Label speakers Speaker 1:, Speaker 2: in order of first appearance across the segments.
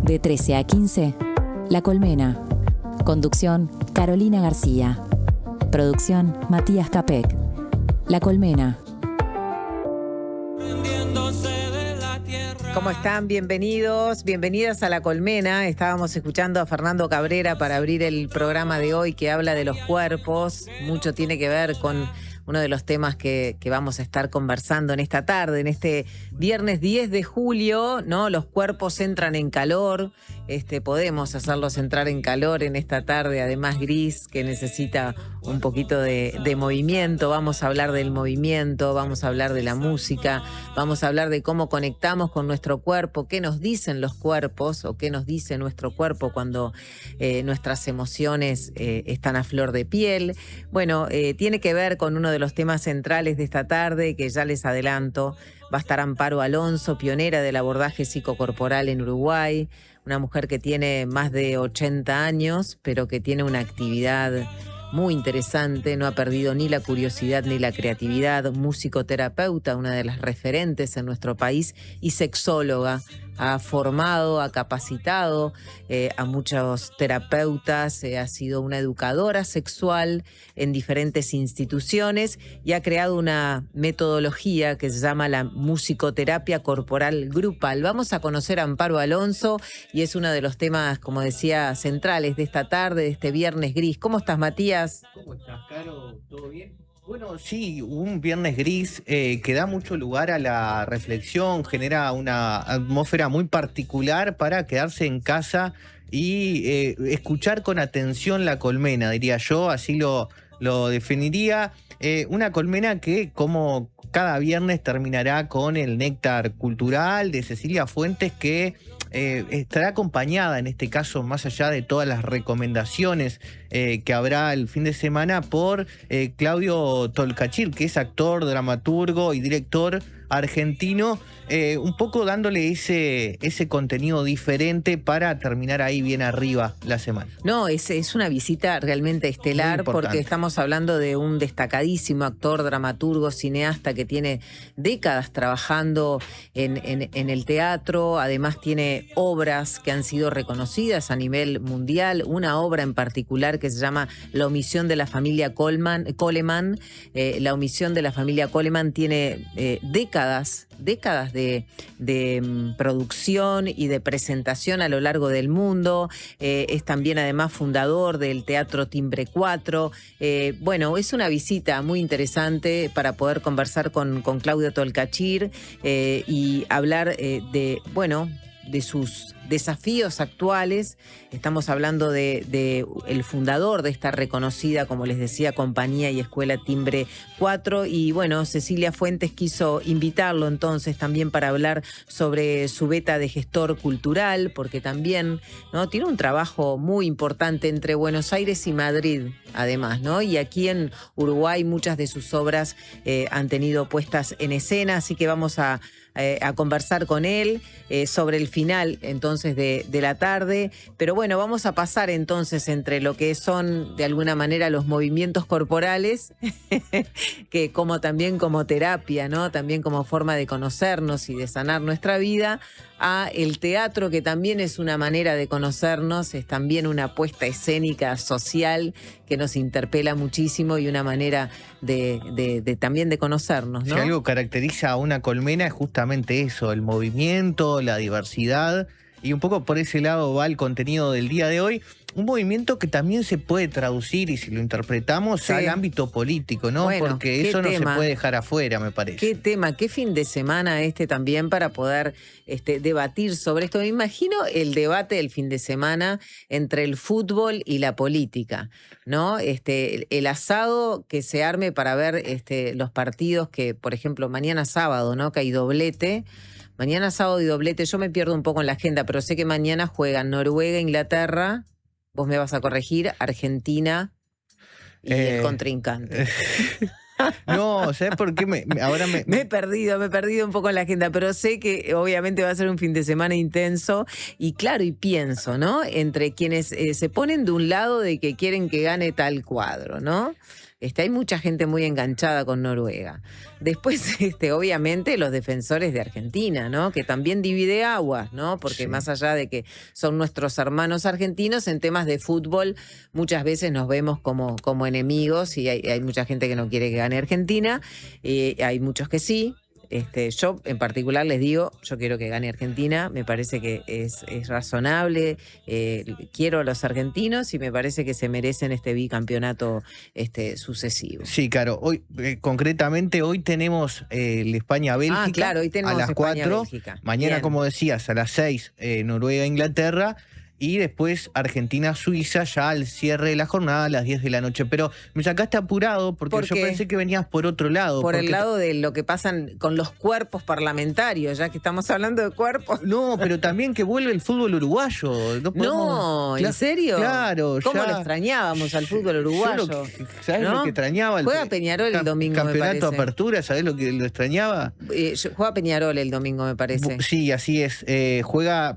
Speaker 1: De 13 a 15, La Colmena. Conducción, Carolina García. Producción, Matías Capek. La Colmena.
Speaker 2: ¿Cómo están? Bienvenidos, bienvenidas a La Colmena. Estábamos escuchando a Fernando Cabrera para abrir el programa de hoy que habla de los cuerpos. Mucho tiene que ver con uno de los temas que vamos a estar conversando en esta tarde, en este viernes 10 de julio, ¿no? Los cuerpos entran en calor, podemos hacerlos entrar en calor en esta tarde, además gris, que necesita un poquito de movimiento. Vamos a hablar del movimiento, vamos a hablar de la música, vamos a hablar de cómo conectamos con nuestro cuerpo, qué nos dicen los cuerpos o qué nos dice nuestro cuerpo cuando nuestras emociones están a flor de piel. Bueno, tiene que ver con uno de los temas centrales de esta tarde, que ya les adelanto. Va a estar Amparo Alonso, pionera del abordaje psicocorporal en Uruguay, una mujer que tiene más de 80 años, pero que tiene una actividad muy interesante, no ha perdido ni la curiosidad ni la creatividad, musicoterapeuta, una de las referentes en nuestro país, y sexóloga. Ha formado, ha capacitado a muchos terapeutas, ha sido una educadora sexual en diferentes instituciones y ha creado una metodología que se llama la musicoterapia corporal grupal. Vamos a conocer a Amparo Alonso y es uno de los temas, como decía, centrales de esta tarde, de este viernes gris. ¿Cómo estás, Matías?
Speaker 3: ¿Cómo estás, Caro? ¿Todo bien? Bueno, sí, un viernes gris que da mucho lugar a la reflexión, genera una atmósfera muy particular para quedarse en casa y escuchar con atención La Colmena, diría yo, así lo definiría. Una colmena que, como cada viernes, terminará con el néctar cultural de Cecilia Fuentes, que estará acompañada, en este caso, más allá de todas las recomendaciones que habrá el fin de semana, por Claudio Tolcachir, que es actor, dramaturgo y director argentino, un poco dándole ese contenido diferente para terminar ahí bien arriba la semana.
Speaker 2: No, es una visita realmente estelar, porque estamos hablando de un destacadísimo actor, dramaturgo, cineasta que tiene décadas trabajando en el teatro. Además tiene obras que han sido reconocidas a nivel mundial, una obra en particular que se llama La omisión de la familia Coleman. La omisión de la familia Coleman tiene décadas de producción y de presentación a lo largo del mundo. Es también además fundador del Teatro Timbre 4. Bueno, es una visita muy interesante para poder conversar con Claudio Tolcachir y hablar de sus desafíos actuales. Estamos hablando de el fundador de esta reconocida, como les decía, compañía y escuela Timbre 4. Y bueno, Cecilia Fuentes quiso invitarlo entonces también para hablar sobre su beta de gestor cultural, porque también, ¿no?, tiene un trabajo muy importante entre Buenos Aires y Madrid, además, ¿no? Y aquí en Uruguay muchas de sus obras han tenido puestas en escena, así que vamos a conversar con él sobre el final entonces de la tarde. Pero bueno, vamos a pasar entonces entre lo que son de alguna manera los movimientos corporales, que también como terapia, ¿no? También como forma de conocernos y de sanar nuestra vida, a el teatro, que también es una manera de conocernos, es también una puesta escénica social que nos interpela muchísimo y una manera también de conocernos, ¿no?
Speaker 3: Si algo caracteriza a una colmena es justamente eso, el movimiento, la diversidad, y un poco por ese lado va el contenido del día de hoy. Un movimiento que también se puede traducir, y si lo interpretamos, al ámbito político, ¿no?
Speaker 2: Bueno,
Speaker 3: porque eso no se puede dejar afuera, me parece.
Speaker 2: Qué tema, qué fin de semana también para poder debatir sobre esto. Me imagino el debate del fin de semana entre el fútbol y la política, ¿no? El asado que se arme para ver los partidos que, por ejemplo, mañana sábado, ¿no?, que hay doblete. Mañana sábado y doblete. Yo me pierdo un poco en la agenda, pero sé que mañana juegan Noruega, Inglaterra. Vos me vas a corregir, Argentina y el contrincante.
Speaker 3: No, ¿sabes por qué? Me he
Speaker 2: perdido un poco en la agenda, pero sé que obviamente va a ser un fin de semana intenso. Y claro, y pienso, ¿no?, entre quienes se ponen de un lado de que quieren que gane tal cuadro, ¿no? hay mucha gente muy enganchada con Noruega. Después, obviamente, los defensores de Argentina, ¿no? Que también divide aguas, ¿no? Porque
Speaker 3: Sí.
Speaker 2: más allá de que son nuestros hermanos argentinos, en temas de fútbol muchas veces nos vemos como enemigos y hay mucha gente que no quiere que gane Argentina, hay muchos que sí. Yo en particular les digo, yo quiero que gane Argentina, me parece que es razonable, quiero a los argentinos y me parece que se merecen este bicampeonato sucesivo.
Speaker 3: Sí, claro. Hoy, concretamente, hoy tenemos el España-Bélgica
Speaker 2: Claro, hoy tenemos
Speaker 3: a las 4.
Speaker 2: España-Bélgica.
Speaker 3: Mañana,
Speaker 2: Bien.
Speaker 3: como decías, a las 6, Noruega-Inglaterra. Y después Argentina-Suiza ya al cierre de la jornada a las 10 de la noche. Pero me sacaste apurado porque
Speaker 2: ¿Por
Speaker 3: yo
Speaker 2: qué?
Speaker 3: pensé que venías por otro lado.
Speaker 2: Por el
Speaker 3: porque
Speaker 2: lado de lo que pasan con los cuerpos parlamentarios, ya que estamos hablando de cuerpos.
Speaker 3: No, pero también que vuelve el fútbol uruguayo.
Speaker 2: No, ¿en serio?
Speaker 3: Claro,
Speaker 2: ¿Cómo
Speaker 3: ya.
Speaker 2: lo extrañábamos al fútbol uruguayo?
Speaker 3: ¿Sabes
Speaker 2: ¿No?
Speaker 3: lo que extrañaba?
Speaker 2: Juega Peñarol el domingo, me
Speaker 3: Campeonato
Speaker 2: parece.
Speaker 3: Apertura, ¿sabés lo que lo extrañaba?
Speaker 2: Juega Peñarol el domingo, me parece.
Speaker 3: Sí, así es. Juega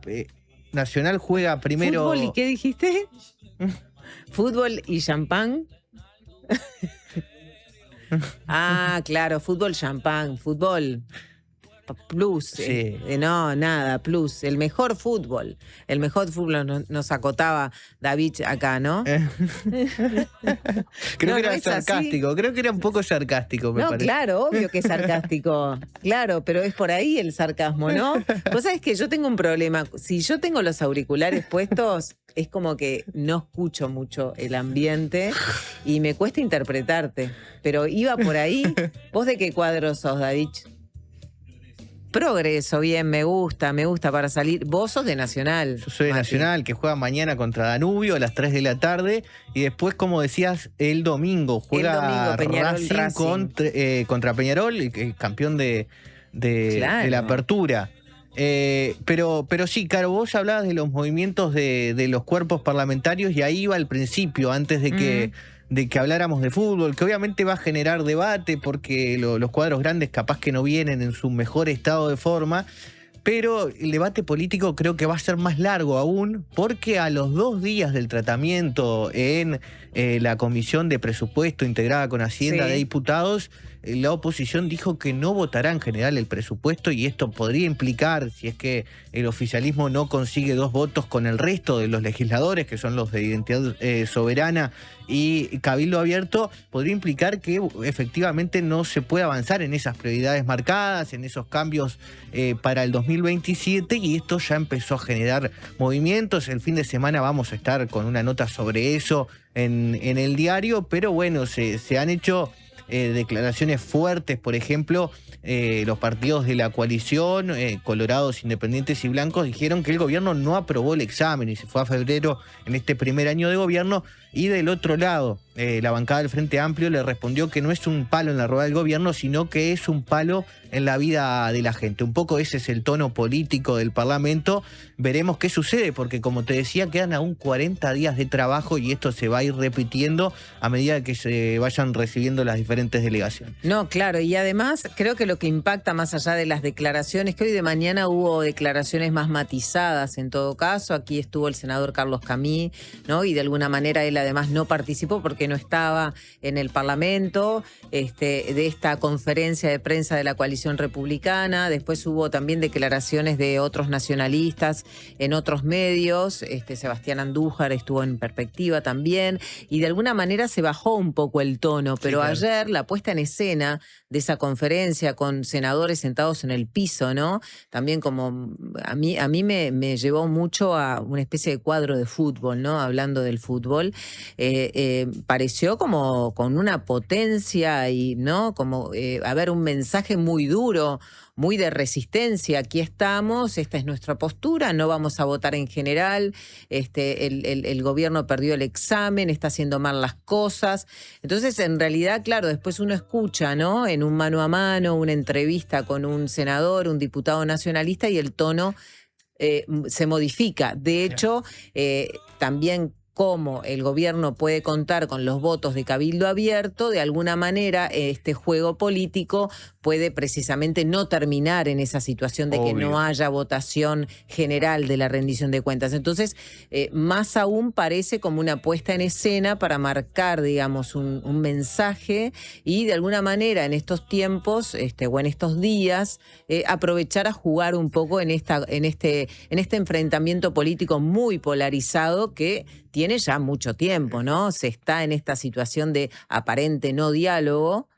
Speaker 3: Nacional juega primero.
Speaker 2: ¿Fútbol y qué dijiste? ¿Fútbol y champán? Claro, fútbol, champán, fútbol plus.
Speaker 3: Sí.
Speaker 2: No, nada, plus. El mejor fútbol. El mejor fútbol nos acotaba David acá, ¿no?
Speaker 3: Creo
Speaker 2: No,
Speaker 3: que
Speaker 2: no
Speaker 3: era
Speaker 2: es así.
Speaker 3: sarcástico, creo que era un poco sarcástico, me
Speaker 2: No,
Speaker 3: parece.
Speaker 2: claro, obvio que es sarcástico. Claro, pero es por ahí el sarcasmo, ¿no? Vos sabés que yo tengo un problema. Si yo tengo los auriculares puestos, es como que no escucho mucho el ambiente y me cuesta interpretarte. Pero iba por ahí. ¿Vos de qué cuadro sos, David? Progreso, bien, me gusta para salir. Vos sos de Nacional.
Speaker 3: Yo soy de
Speaker 2: Mati.
Speaker 3: Nacional, que juega mañana contra Danubio a las 3 de la tarde. Y después, como decías, el domingo juega
Speaker 2: Peñarol, Racing.
Speaker 3: contra Peñarol, el campeón de la Apertura. Pero sí, Caro, vos hablabas de los movimientos de los cuerpos parlamentarios y ahí iba al principio, antes de que habláramos de fútbol, que obviamente va a generar debate porque los cuadros grandes capaz que no vienen en su mejor estado de forma, pero el debate político creo que va a ser más largo aún, porque a los 2 días del tratamiento en la Comisión de Presupuesto integrada con Hacienda
Speaker 2: Sí.
Speaker 3: de Diputados, la oposición dijo que no votará en general el presupuesto y esto podría implicar, si es que el oficialismo no consigue 2 votos con el resto de los legisladores, que son los de Identidad Soberana y Cabildo Abierto, podría implicar que efectivamente no se puede avanzar en esas prioridades marcadas, en esos cambios para el 2027, y esto ya empezó a generar movimientos. El fin de semana vamos a estar con una nota sobre eso en el diario, pero bueno, se han hecho declaraciones fuertes, por ejemplo, los partidos de la coalición, Colorados, Independientes y Blancos, dijeron que el gobierno no aprobó el examen y se fue a febrero en este primer año de gobierno. Y del otro lado, la bancada del Frente Amplio le respondió que no es un palo en la rueda del gobierno, sino que es un palo en la vida de la gente. Un poco ese es el tono político del Parlamento. Veremos qué sucede, porque como te decía, quedan aún 40 días de trabajo y esto se va a ir repitiendo a medida que se vayan recibiendo las diferentes delegaciones.
Speaker 2: No, claro, y además creo que lo que impacta más allá de las declaraciones, que hoy de mañana hubo declaraciones más matizadas en todo caso, aquí estuvo el senador Carlos Camí, ¿no? Y de alguna manera él además no participó porque no estaba en el Parlamento de esta conferencia de prensa de la coalición republicana. Después hubo también declaraciones de otros nacionalistas en otros medios. Sebastián Andújar estuvo en Perspectiva también, y de alguna manera se bajó un poco el tono, pero
Speaker 3: claro.
Speaker 2: ayer la puesta en escena de esa conferencia con senadores sentados en el piso, ¿no? También como a mí me llevó mucho a una especie de cuadro de fútbol, ¿no? Hablando del fútbol, pareció como con una potencia y, ¿no? Como, a ver, un mensaje muy duro, muy de resistencia. Aquí estamos, esta es nuestra postura, no vamos a votar en general, el gobierno perdió el examen, está haciendo mal las cosas. Entonces, en realidad, claro, después uno escucha, ¿no? En un mano a mano, una entrevista con un senador, un diputado nacionalista, y el tono se modifica. De hecho, también cómo el gobierno puede contar con los votos de cabildo abierto, de alguna manera este juego político puede precisamente no terminar en esa situación de que no haya votación general de la rendición de cuentas. Entonces, más aún parece como una puesta en escena para marcar, digamos, un mensaje y de alguna manera en estos tiempos o en estos días aprovechar a jugar un poco en este enfrentamiento político muy polarizado que tiene ya mucho tiempo, ¿no? Se está en esta situación de aparente no diálogo,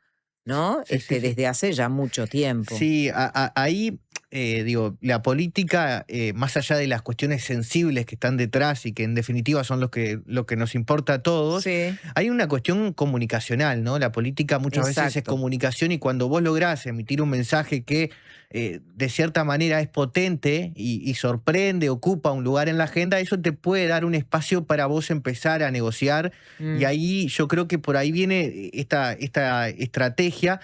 Speaker 2: ¿no?
Speaker 3: Sí, sí, sí.
Speaker 2: Desde hace ya mucho tiempo.
Speaker 3: Sí, ahí, digo, la política, más allá de las cuestiones sensibles que están detrás y que en definitiva son lo que nos importa a todos,
Speaker 2: Sí.
Speaker 3: hay una cuestión comunicacional, ¿no? La política muchas veces es
Speaker 2: Exacto.
Speaker 3: comunicación y cuando vos lográs emitir un mensaje que de cierta manera es potente y sorprende, ocupa un lugar en la agenda, eso te puede dar un espacio para vos empezar a negociar y ahí yo creo que por ahí viene esta estrategia,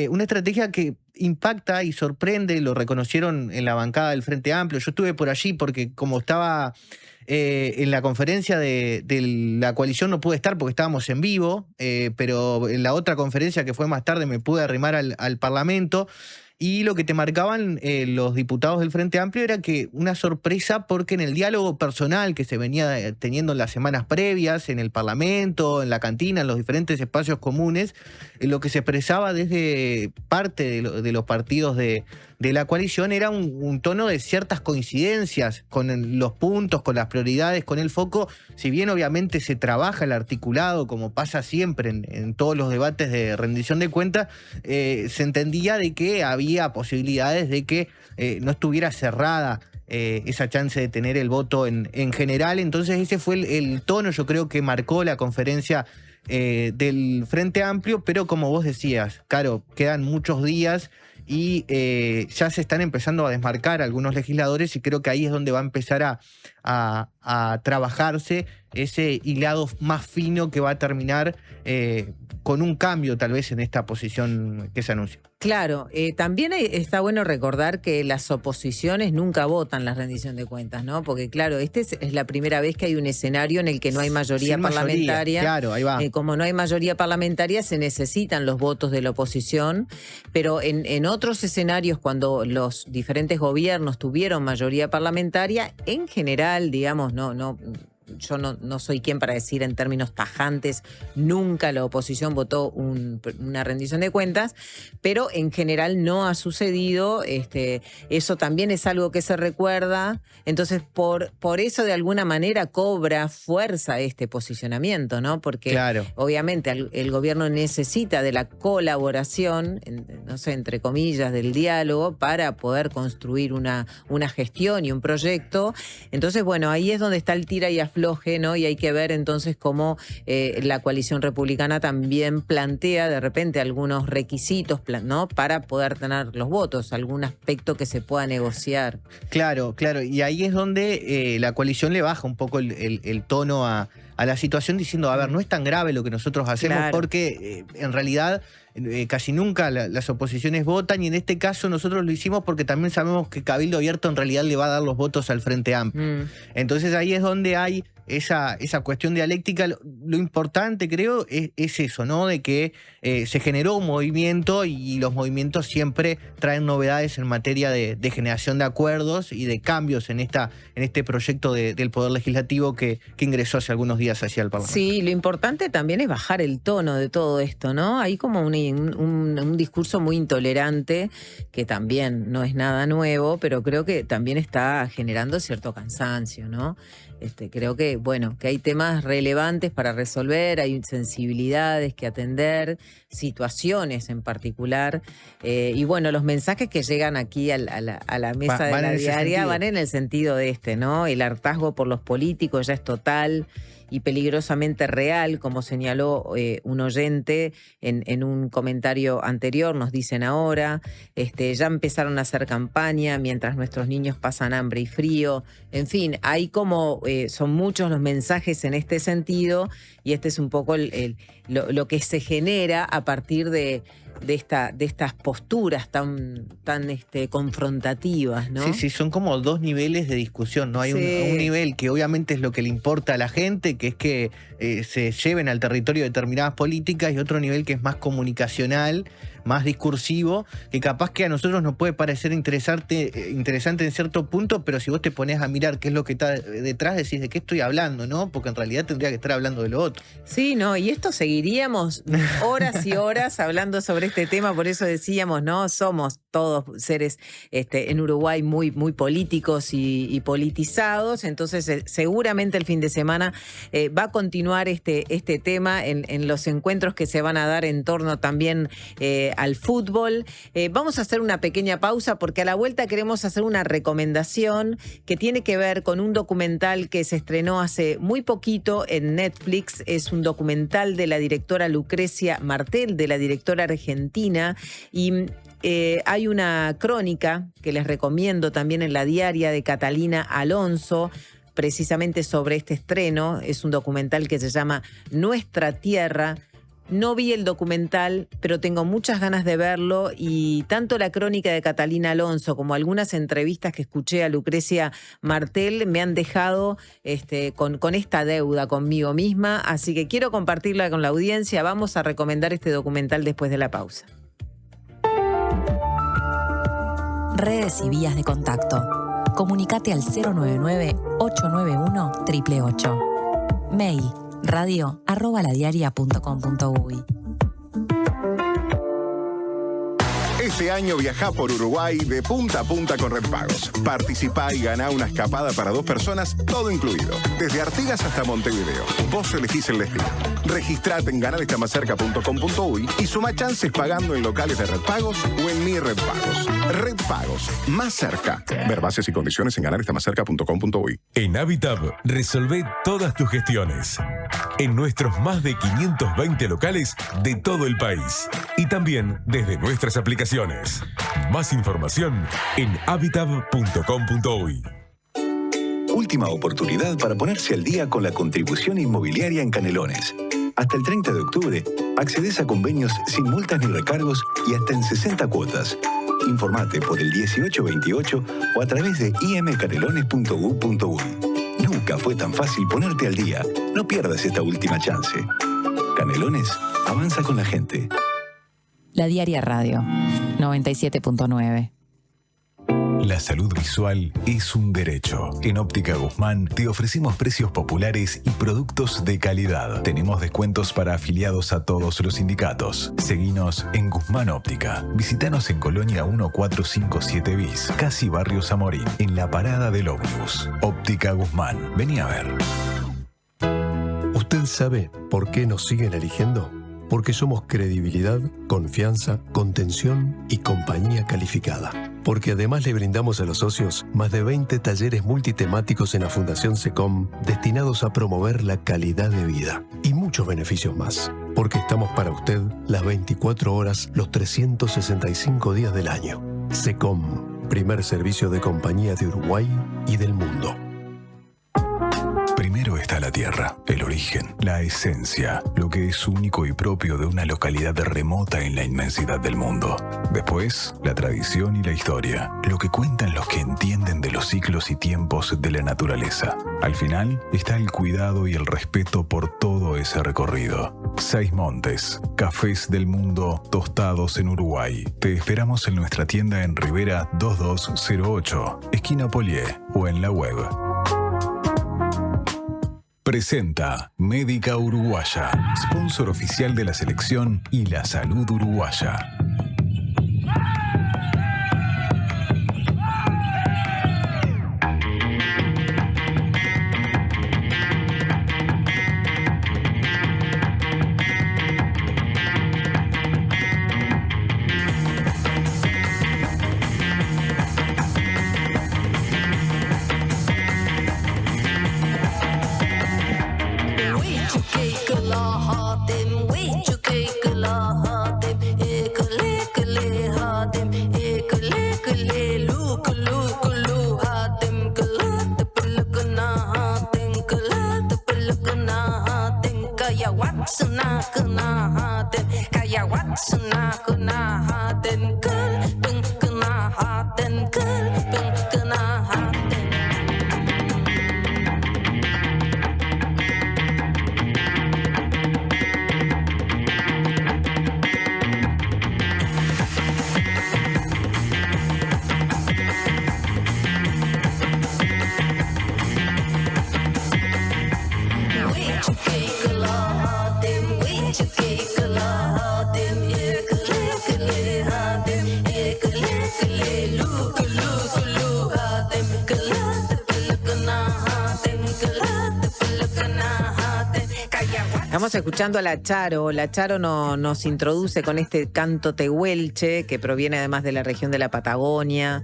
Speaker 3: una estrategia que impacta y sorprende, lo reconocieron en la bancada del Frente Amplio. Yo estuve por allí porque como estaba en la conferencia de la coalición no pude estar porque estábamos en vivo, pero en la otra conferencia que fue más tarde me pude arrimar al Parlamento. Y lo que te marcaban los diputados del Frente Amplio era que una sorpresa porque en el diálogo personal que se venía teniendo en las semanas previas, en el Parlamento, en la cantina, en los diferentes espacios comunes, lo que se expresaba desde parte de los partidos de la coalición era un tono de ciertas coincidencias con los puntos, con las prioridades, con el foco. Si bien obviamente se trabaja el articulado, como pasa siempre en todos los debates de rendición de cuentas, se entendía de que había posibilidades de que no estuviera cerrada esa chance de tener el voto en general. Entonces ese fue el tono, yo creo, que marcó la conferencia del Frente Amplio, pero como vos decías, claro, quedan muchos días y ya se están empezando a desmarcar algunos legisladores y creo que ahí es donde va a empezar a trabajarse ese hilado más fino que va a terminar con un cambio tal vez en esta posición que se anuncia.
Speaker 2: Claro, también está bueno recordar que las oposiciones nunca votan la rendición de cuentas, ¿no? Porque claro, es la primera vez que hay un escenario en el que no hay mayoría parlamentaria.
Speaker 3: Claro, ahí va.
Speaker 2: Como no hay mayoría parlamentaria, se necesitan los votos de la oposición, pero en otros escenarios, cuando los diferentes gobiernos tuvieron mayoría parlamentaria, en general, digamos, yo no soy quien para decir en términos tajantes, nunca la oposición votó una rendición de cuentas, pero en general no ha sucedido. Eso también es algo que se recuerda. Entonces, por eso de alguna manera cobra fuerza este posicionamiento, ¿no? Porque
Speaker 3: claro,
Speaker 2: obviamente el gobierno necesita de la colaboración, no sé, entre comillas, del diálogo para poder construir una gestión y un proyecto. Entonces, bueno, ahí es donde está el tira y afloje, ¿no? Y hay que ver entonces cómo la coalición republicana también plantea de repente algunos requisitos, ¿no? Para poder tener los votos, algún aspecto que se pueda negociar.
Speaker 3: Claro, y ahí es donde la coalición le baja un poco el tono a la situación diciendo, a ver, no es tan grave lo que nosotros hacemos, claro, porque en realidad casi nunca las oposiciones votan y en este caso nosotros lo hicimos porque también sabemos que Cabildo Abierto en realidad le va a dar los votos al Frente Amplio. Entonces ahí es donde hay esa cuestión dialéctica. Lo importante, creo, es eso, ¿no? De que se generó un movimiento y los movimientos siempre traen novedades en materia de generación de acuerdos y de cambios en este proyecto del Poder Legislativo que ingresó hace algunos días hacia el Parlamento.
Speaker 2: Sí, lo importante también es bajar el tono de todo esto, ¿no? Hay como un discurso muy intolerante que también no es nada nuevo, pero creo que también está generando cierto cansancio, ¿no? Creo que, bueno, que hay temas relevantes para resolver, hay sensibilidades que atender, situaciones en particular, y bueno, los mensajes que llegan aquí a la mesa de la diaria van en el sentido de ¿no? El hartazgo por los políticos ya es total y peligrosamente real, como señaló un oyente en un comentario anterior, nos dicen ahora, ya empezaron a hacer campaña mientras nuestros niños pasan hambre y frío, en fin, hay como, son muchos los mensajes en este sentido y este es un poco lo que se genera a partir de estas posturas tan confrontativas, ¿no?
Speaker 3: Sí, son como dos niveles de discusión, ¿no? Hay un nivel que obviamente es lo que le importa a la gente, que es que se lleven al territorio determinadas políticas, y otro nivel que es más comunicacional, más discursivo, que capaz que a nosotros nos puede parecer interesante en cierto punto, pero si vos te pones a mirar qué es lo que está detrás, decís de qué estoy hablando, ¿no? Porque en realidad tendría que estar hablando de lo otro.
Speaker 2: Sí, no, y esto seguiríamos horas y horas hablando sobre este tema, por eso decíamos, ¿no? Somos todos seres en Uruguay muy, muy políticos y politizados, entonces seguramente el fin de semana va a continuar este tema en los encuentros que se van a dar en torno también al fútbol. Vamos a hacer una pequeña pausa porque a la vuelta queremos hacer una recomendación que tiene que ver con un documental que se estrenó hace muy poquito en Netflix. Es un documental de la directora Lucrecia Martel, de la directora argentina, y hay una crónica que les recomiendo también en La Diaria de Catalina Alonso, precisamente sobre este estreno. Es un documental que se llama Nuestra Tierra. No vi el documental, pero tengo muchas ganas de verlo, y tanto la crónica de Catalina Alonso como algunas entrevistas que escuché a Lucrecia Martel me han dejado con esta deuda conmigo misma, así que quiero compartirla con la audiencia. Vamos a recomendar este documental después de la pausa.
Speaker 1: Redes y vías de contacto. Comunicate al 099-891-888. Mail radio@ladiaria.com.uy.
Speaker 4: Este año viajá por Uruguay de punta a punta con Red Pagos. Participá y ganá una escapada para 2 personas, todo incluido. Desde Artigas hasta Montevideo. Vos elegís el destino. Registrate en ganadestamacerca.com.uy y suma chances pagando en locales de Red Pagos o en Mi Red Pagos. Red Pagos, más cerca. Ver bases y condiciones en ganadestamacerca.com.uy.
Speaker 5: En Habitab, resolvé todas tus gestiones. En nuestros más de 520 locales de todo el país. Y también desde nuestras aplicaciones. Más información en habitab.com.uy.
Speaker 6: Última oportunidad para ponerse al día con la contribución inmobiliaria en Canelones. Hasta el 30 de octubre, accedes a convenios sin multas ni recargos y hasta en 60 cuotas. Informate por el 1828 o a través de imcanelones.gov.uy. Nunca fue tan fácil ponerte al día. No pierdas esta última chance. Canelones, avanza con la gente.
Speaker 1: La Diaria Radio, 97.9.
Speaker 5: La salud visual es un derecho. En Óptica Guzmán te ofrecemos precios populares y productos de calidad. Tenemos descuentos para afiliados a todos los sindicatos. Seguinos en Guzmán Óptica. Visítanos en Colonia 1457 bis, casi Barrio Zamorín, en la parada del ómnibus. Óptica Guzmán. Vení a ver.
Speaker 7: ¿Usted sabe por qué nos siguen eligiendo? Porque somos credibilidad, confianza, contención y compañía calificada. Porque además le brindamos a los socios más de 20 talleres multitemáticos en la Fundación SECOM destinados a promover la calidad de vida y muchos beneficios más. Porque estamos para usted las 24 horas, los 365 días del año. SECOM, primer servicio de compañía de Uruguay y del mundo.
Speaker 5: Primero está la tierra, el origen, la esencia, lo que es único y propio de una localidad remota en la inmensidad del mundo. Después, la tradición y la historia, lo que cuentan los que entienden de los ciclos y tiempos de la naturaleza. Al final está el cuidado y el respeto por todo ese recorrido. 6 montes, cafés del mundo tostados en Uruguay. Te esperamos en nuestra tienda en Rivera 2208, esquina Polié, o en la web. Presenta Médica Uruguaya, sponsor oficial de la selección y la salud uruguaya.
Speaker 8: Kaya Watsuna,
Speaker 2: Estamos escuchando a La Charo. La Charo nos introduce con este canto tehuelche, que proviene además de la región de la Patagonia,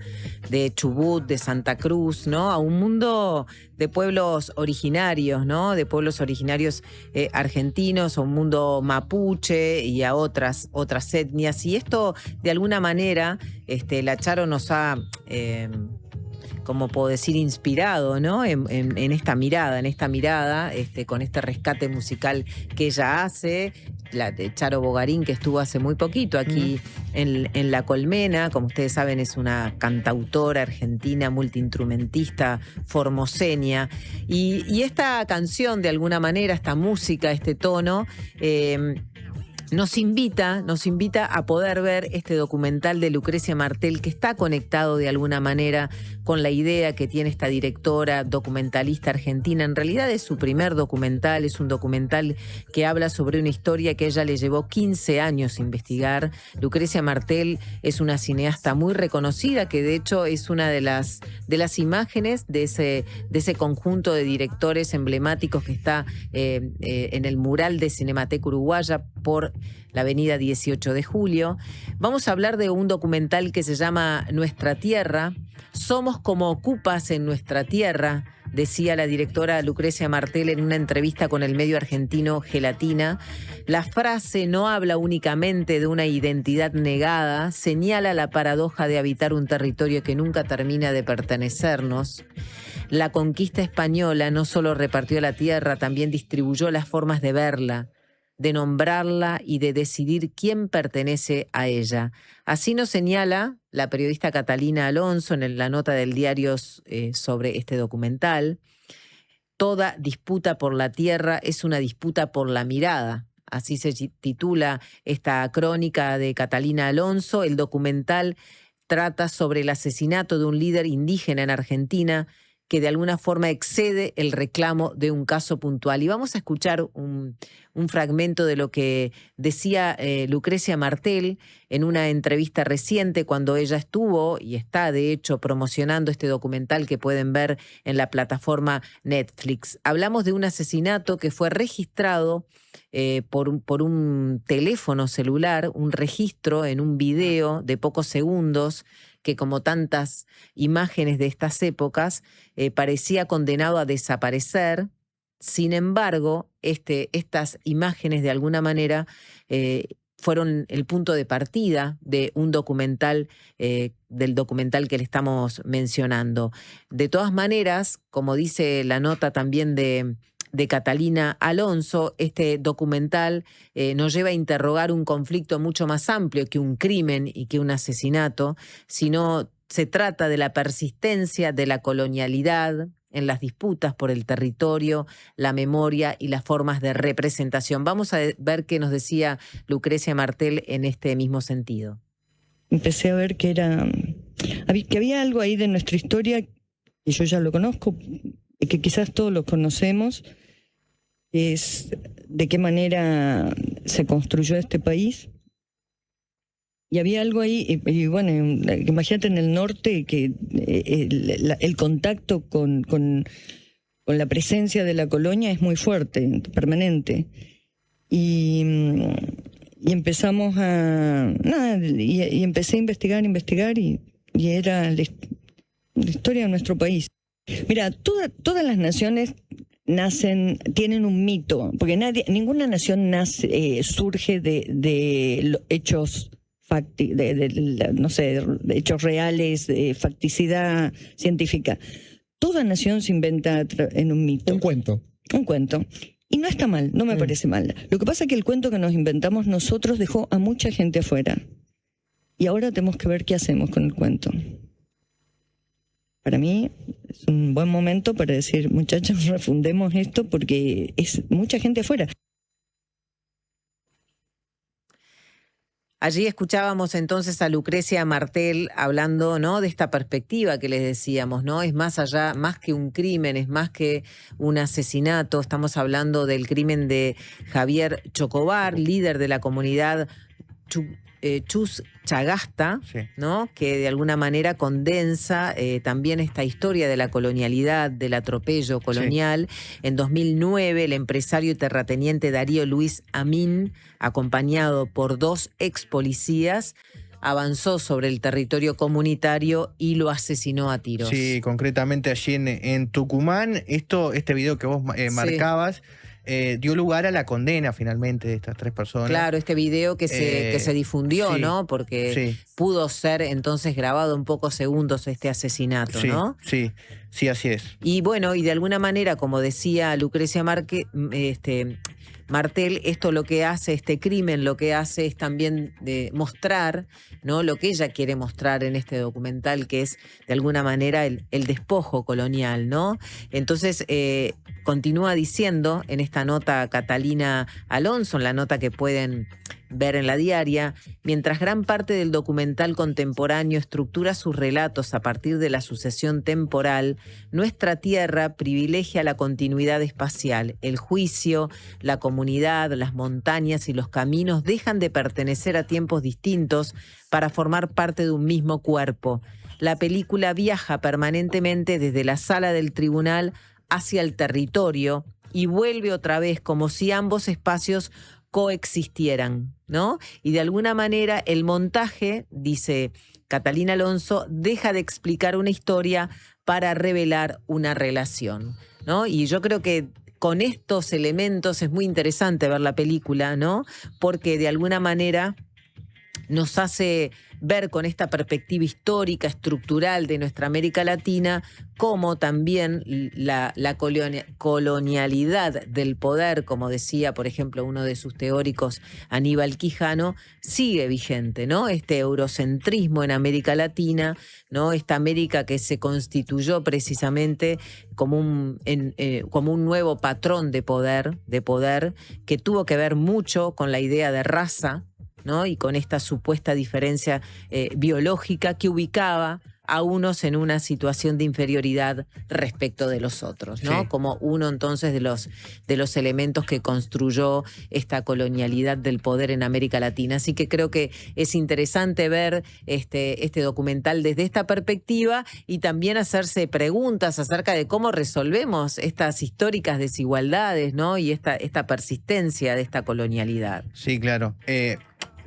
Speaker 2: de Chubut, de Santa Cruz, ¿no? A un mundo de pueblos originarios, ¿no? De pueblos originarios argentinos, a un mundo mapuche y a otras etnias. Y esto, de alguna manera, La Charo nos ha... como puedo decir, inspirado, ¿no? En esta mirada, con este rescate musical que ella hace, la de Charo Bogarín, que estuvo hace muy poquito aquí en La Colmena. Como ustedes saben, es una cantautora argentina, multiinstrumentista, formoseña. Y esta canción, de alguna manera, esta música, este tono, nos invita a poder ver este documental de Lucrecia Martel, que está conectado de alguna manera con la idea que tiene esta directora documentalista argentina. En realidad es su primer documental, es un documental que habla sobre una historia que a ella le llevó 15 años investigar. Lucrecia Martel es una cineasta muy reconocida, que de hecho es una de las imágenes de ese conjunto de directores emblemáticos que está en el mural de Cinemateca Uruguaya por la avenida 18 de Julio. Vamos a hablar de un documental que se llama Nuestra Tierra. Somos como ocupas en nuestra tierra, decía la directora Lucrecia Martel en una entrevista con el medio argentino Gelatina. La frase no habla únicamente de una identidad negada, señala la paradoja de habitar un territorio que nunca termina de pertenecernos. La conquista española no solo repartió la tierra, también distribuyó las formas de verla, de nombrarla y de decidir quién pertenece a ella. Así nos señala la periodista Catalina Alonso en la nota del diario sobre este documental. Toda disputa por la tierra es una disputa por la mirada. Así se titula esta crónica de Catalina Alonso. El documental trata sobre el asesinato de un líder indígena en Argentina que de alguna forma excede el reclamo de un caso puntual. Y vamos a escuchar un fragmento de lo que decía Lucrecia Martel en una entrevista reciente cuando ella estuvo y está de hecho promocionando este documental que pueden ver en la plataforma Netflix. Hablamos de un asesinato que fue registrado por un teléfono celular, un registro en un video de pocos segundos que, como tantas imágenes de estas épocas, parecía condenado a desaparecer. Sin embargo, estas imágenes de alguna manera fueron el punto de partida de un documental, del documental que le estamos mencionando. De todas maneras, como dice la nota también de Catalina Alonso, este documental nos lleva a interrogar un conflicto mucho más amplio que un crimen y que un asesinato, sino se trata de la persistencia de la colonialidad en las disputas por el territorio, la memoria y las formas de representación. Vamos a ver qué nos decía Lucrecia Martel en este mismo sentido.
Speaker 8: Empecé a ver que había algo ahí de nuestra historia, y yo ya lo conozco, y que quizás todos lo conocemos, es de qué manera se construyó este país. Y había algo ahí, y bueno, imagínate en el norte que el contacto con la presencia de la colonia es muy fuerte, permanente. Y empezamos y empecé a investigar y era la historia de nuestro país. Mira, todas las naciones tienen un mito, porque ninguna nación surge de hechos hechos reales, de facticidad científica. Toda nación se inventa en un mito.
Speaker 9: Un cuento.
Speaker 8: Un cuento. Y no está mal, no me parece mal. Lo que pasa es que el cuento que nos inventamos nosotros dejó a mucha gente afuera. Y ahora tenemos que ver qué hacemos con el cuento. Para mí es un buen momento para decir, muchachos, refundemos esto porque es mucha gente afuera.
Speaker 2: Allí escuchábamos entonces a Lucrecia Martel hablando, ¿no?, de esta perspectiva que les decíamos, ¿no? Es más allá, más que un crimen, es más que un asesinato. Estamos hablando del crimen de Javier Chocobar, líder de la comunidad Chus Chagasta,
Speaker 3: Sí.
Speaker 2: ¿no? Que de alguna manera condensa también esta historia de la colonialidad, del atropello colonial. En 2009, el empresario y terrateniente Darío Luis Amin, acompañado por 2 ex policías, avanzó sobre el territorio comunitario y lo asesinó a tiros.
Speaker 3: Sí, concretamente allí en Tucumán. Este video que vos marcabas dio lugar a la condena finalmente de estas 3 personas.
Speaker 2: Claro, este video que se difundió,
Speaker 3: sí,
Speaker 2: ¿no? Porque
Speaker 3: sí.
Speaker 2: pudo ser entonces grabado en pocos segundos este asesinato,
Speaker 3: Sí,
Speaker 2: ¿no?
Speaker 3: sí, así es.
Speaker 2: Y bueno, y de alguna manera, como decía Lucrecia Martel, esto lo que hace, este crimen lo que hace es también de mostrar, ¿no? Lo que ella quiere mostrar en este documental, que es de alguna manera el despojo colonial, ¿no? Entonces, continúa diciendo en esta nota Catalina Alonso, en la nota que pueden ver en la diaria, mientras gran parte del documental contemporáneo estructura sus relatos a partir de la sucesión temporal, nuestra tierra privilegia la continuidad espacial, el juicio, la comunidad, las montañas y los caminos dejan de pertenecer a tiempos distintos para formar parte de un mismo cuerpo. La película viaja permanentemente desde la sala del tribunal hacia el territorio y vuelve otra vez como si ambos espacios coexistieran, ¿no? Y de alguna manera el montaje, dice Catalina Alonso, deja de explicar una historia para revelar una relación, ¿no? Y yo creo que con estos elementos es muy interesante ver la película, ¿no? Porque de alguna manera nos hace ver con esta perspectiva histórica, estructural de nuestra América Latina, cómo también la colonialidad del poder, como decía, por ejemplo, uno de sus teóricos, Aníbal Quijano, sigue vigente, ¿no? Este eurocentrismo en América Latina, ¿no? Esta América que se constituyó precisamente como un nuevo patrón de poder, que tuvo que ver mucho con la idea de raza, ¿no? Y con esta supuesta diferencia biológica que ubicaba a unos en una situación de inferioridad respecto de los otros, ¿no?
Speaker 3: Sí.
Speaker 2: Como uno entonces de los elementos que construyó esta colonialidad del poder en América Latina. Así que creo que es interesante ver este documental desde esta perspectiva y también hacerse preguntas acerca de cómo resolvemos estas históricas desigualdades, ¿no? Y esta persistencia de esta colonialidad.
Speaker 3: Sí, claro.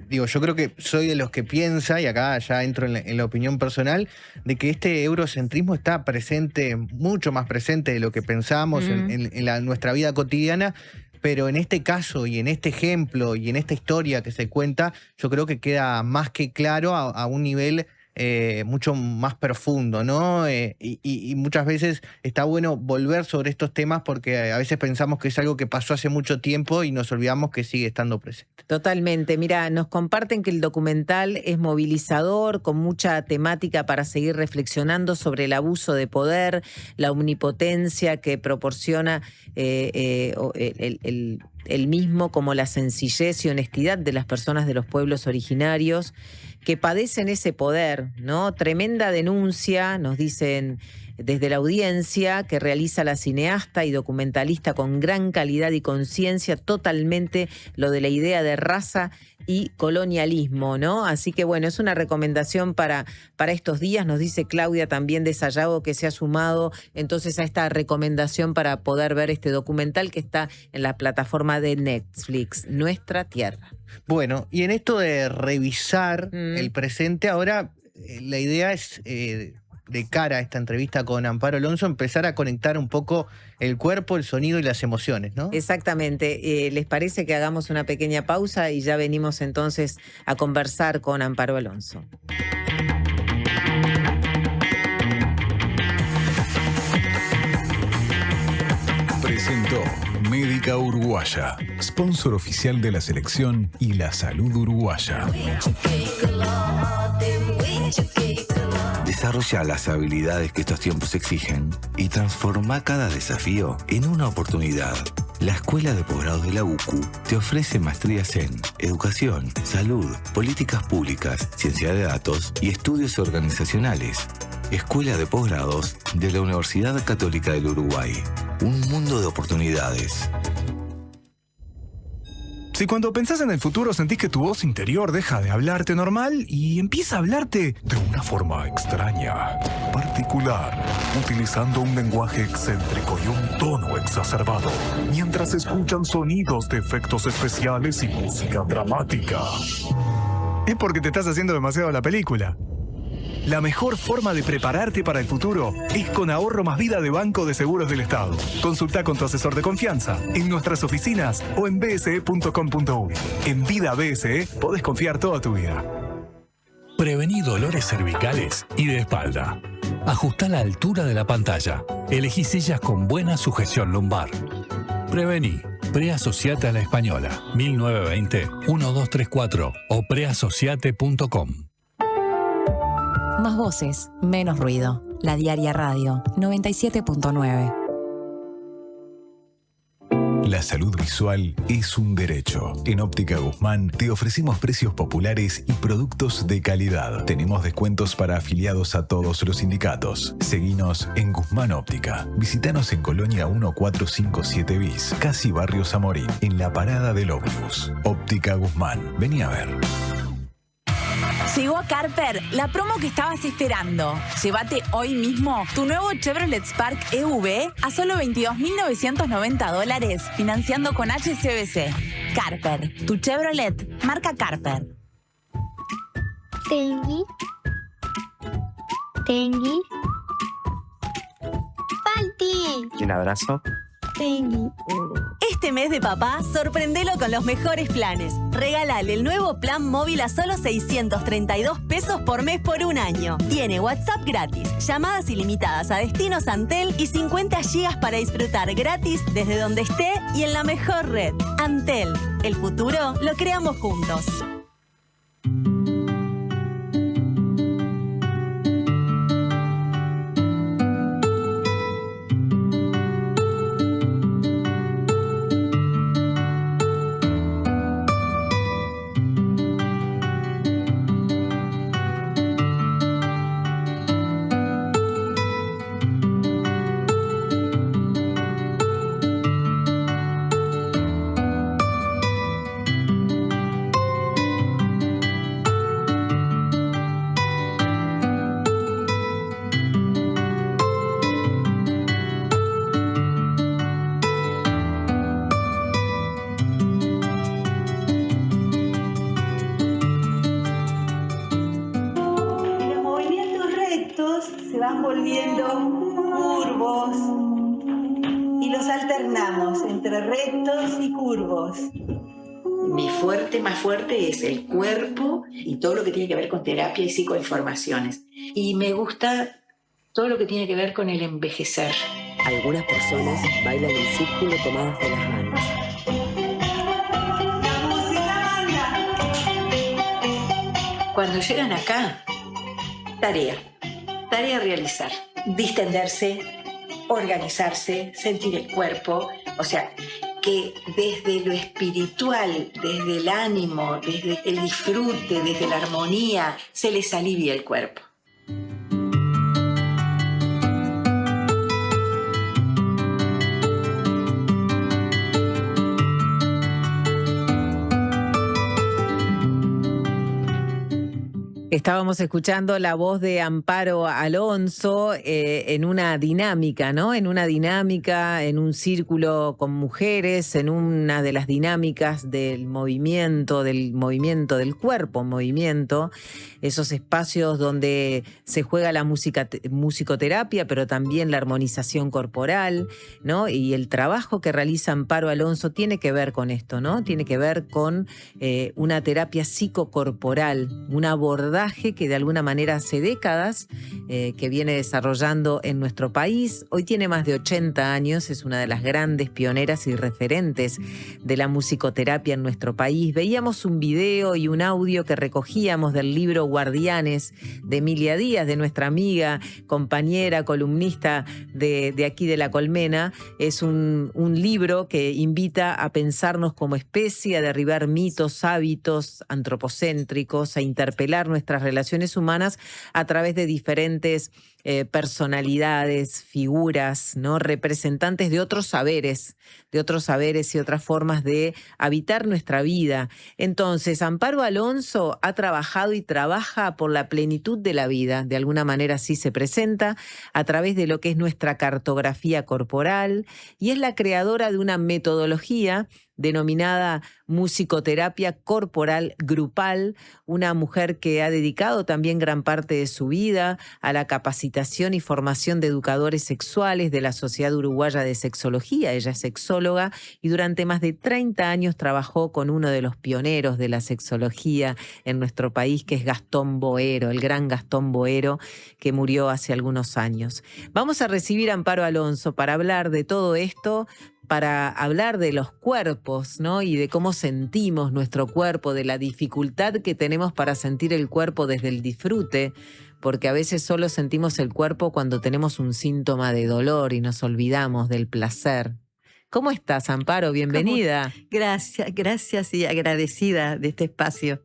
Speaker 3: Yo creo que soy de los que piensa, y acá ya entro en la opinión personal, de que este eurocentrismo está presente, mucho más presente de lo que pensamos en nuestra vida cotidiana, pero en este caso y en este ejemplo y en esta historia que se cuenta, yo creo que queda más que claro a un nivel mucho más profundo, ¿no? Y muchas veces está bueno volver sobre estos temas porque a veces pensamos que es algo que pasó hace mucho tiempo y nos olvidamos que sigue estando presente.
Speaker 2: Totalmente. Mira, nos comparten que el documental es movilizador, con mucha temática para seguir reflexionando sobre el abuso de poder, la omnipotencia que proporciona el mismo, como la sencillez y honestidad de las personas de los pueblos originarios que padecen ese poder, ¿no? Tremenda denuncia, nos dicen desde la audiencia, que realiza la cineasta y documentalista con gran calidad y conciencia, totalmente lo de la idea de raza y colonialismo, ¿no? Así que bueno, es una recomendación para estos días, nos dice Claudia también de Sayago, que se ha sumado entonces a esta recomendación para poder ver este documental que está en la plataforma de Netflix, Nuestra Tierra.
Speaker 3: Bueno, y en esto de revisar el presente, ahora la idea es, de cara a esta entrevista con Amparo Alonso, empezar a conectar un poco el cuerpo, el sonido y las emociones, ¿no?
Speaker 2: Exactamente. ¿Les parece que hagamos una pequeña pausa y ya venimos entonces a conversar con Amparo Alonso?
Speaker 5: Presentó Médica Uruguaya, sponsor oficial de la selección y la salud uruguaya.
Speaker 9: Desarrolla las habilidades que estos tiempos exigen y transforma cada desafío en una oportunidad. La Escuela de Posgrados de la UCU te ofrece maestrías en Educación, Salud, Políticas Públicas, Ciencia de Datos y Estudios Organizacionales. Escuela de Posgrados de la Universidad Católica del Uruguay. Un mundo de oportunidades.
Speaker 10: Si cuando pensás en el futuro sentís que tu voz interior deja de hablarte normal y empieza a hablarte de una forma extraña, particular, utilizando un lenguaje excéntrico y un tono exacerbado, mientras escuchan sonidos de efectos especiales y música dramática, es porque te estás haciendo demasiado la película. La mejor forma de prepararte para el futuro es con Ahorro Más Vida de Banco de Seguros del Estado. Consulta con tu asesor de confianza en nuestras oficinas o en bse.com.uy. En Vida BSE podés confiar toda tu vida.
Speaker 11: Prevení dolores cervicales y de espalda. Ajustá la altura de la pantalla. Elegí sillas con buena sujeción lumbar. Prevení. Preasociate a la Española. 1920-1234 o preasociate.com.
Speaker 1: Más voces, menos ruido. La Diaria Radio 97.9.
Speaker 5: La salud visual es un derecho. En Óptica Guzmán te ofrecemos precios populares y productos de calidad. Tenemos descuentos para afiliados a todos los sindicatos. Seguinos en Guzmán Óptica. Visítanos en Colonia 1457 bis, casi Barrio Zamorín, en la parada del ómnibus. Óptica Guzmán. Vení a ver.
Speaker 12: Llegó a Carper la promo que estabas esperando. Llévate hoy mismo tu nuevo Chevrolet Spark EV a solo $22.990 financiando con HSBC. Carper, tu Chevrolet, marca Carper.
Speaker 13: Tengui. Falti.
Speaker 14: Un abrazo.
Speaker 12: Este mes de papá, sorprendelo con los mejores planes. Regálale el nuevo plan móvil a solo 632 pesos por mes por un año. Tiene WhatsApp gratis, llamadas ilimitadas a destinos Antel y 50 gigas para disfrutar gratis desde donde esté y en la mejor red. Antel, el futuro lo creamos juntos.
Speaker 15: volviendo curvos y los alternamos entre rectos y curvos.
Speaker 16: Mi fuerte, más fuerte, es el cuerpo y todo lo que tiene que ver con terapia y psicoinformaciones. Y me gusta todo lo que tiene que ver con el envejecer.
Speaker 17: Algunas personas bailan en círculo tomadas de las manos.
Speaker 16: Cuando llegan acá, tarea a realizar. Distenderse, organizarse, sentir el cuerpo, o sea, que desde lo espiritual, desde el ánimo, desde el disfrute, desde la armonía, se les alivia el cuerpo.
Speaker 2: Estábamos escuchando la voz de Amparo Alonso en una dinámica, ¿no? En una dinámica, en un círculo con mujeres, en una de las dinámicas del movimiento del cuerpo, movimiento, esos espacios donde se juega la musicoterapia, pero también la armonización corporal, ¿no? Y el trabajo que realiza Amparo Alonso tiene que ver con esto, ¿no? Tiene que ver con una terapia psicocorporal, un abordaje que de alguna manera hace décadas que viene desarrollando en nuestro país. Hoy tiene más de 80 años, es una de las grandes pioneras y referentes de la musicoterapia en nuestro país. Veíamos un video y un audio que recogíamos del libro Guardianes de Emilia Díaz, de nuestra amiga, compañera, columnista de aquí de La Colmena. Es un libro que invita a pensarnos como especie, a derribar mitos, hábitos antropocéntricos, a interpelar nuestras relaciones humanas a través de diferentes personalidades, figuras, ¿no? Representantes de otros saberes y otras formas de habitar nuestra vida. Entonces, Amparo Alonso ha trabajado y trabaja por la plenitud de la vida, de alguna manera así se presenta, a través de lo que es nuestra cartografía corporal, y es la creadora de una metodología denominada musicoterapia corporal grupal, una mujer que ha dedicado también gran parte de su vida a la capacitación y formación de educadores sexuales de la Sociedad Uruguaya de Sexología. Ella es sexóloga y durante más de 30 años trabajó con uno de los pioneros de la sexología en nuestro país, que es Gastón Boero, el gran Gastón Boero, que murió hace algunos años. Vamos a recibir a Amparo Alonso para hablar de todo esto, para hablar de los cuerpos, ¿no? Y de cómo sentimos nuestro cuerpo, de la dificultad que tenemos para sentir el cuerpo desde el disfrute, porque a veces solo sentimos el cuerpo cuando tenemos un síntoma de dolor y nos olvidamos del placer. ¿Cómo estás, Amparo? Bienvenida.
Speaker 14: Gracias y agradecida de este espacio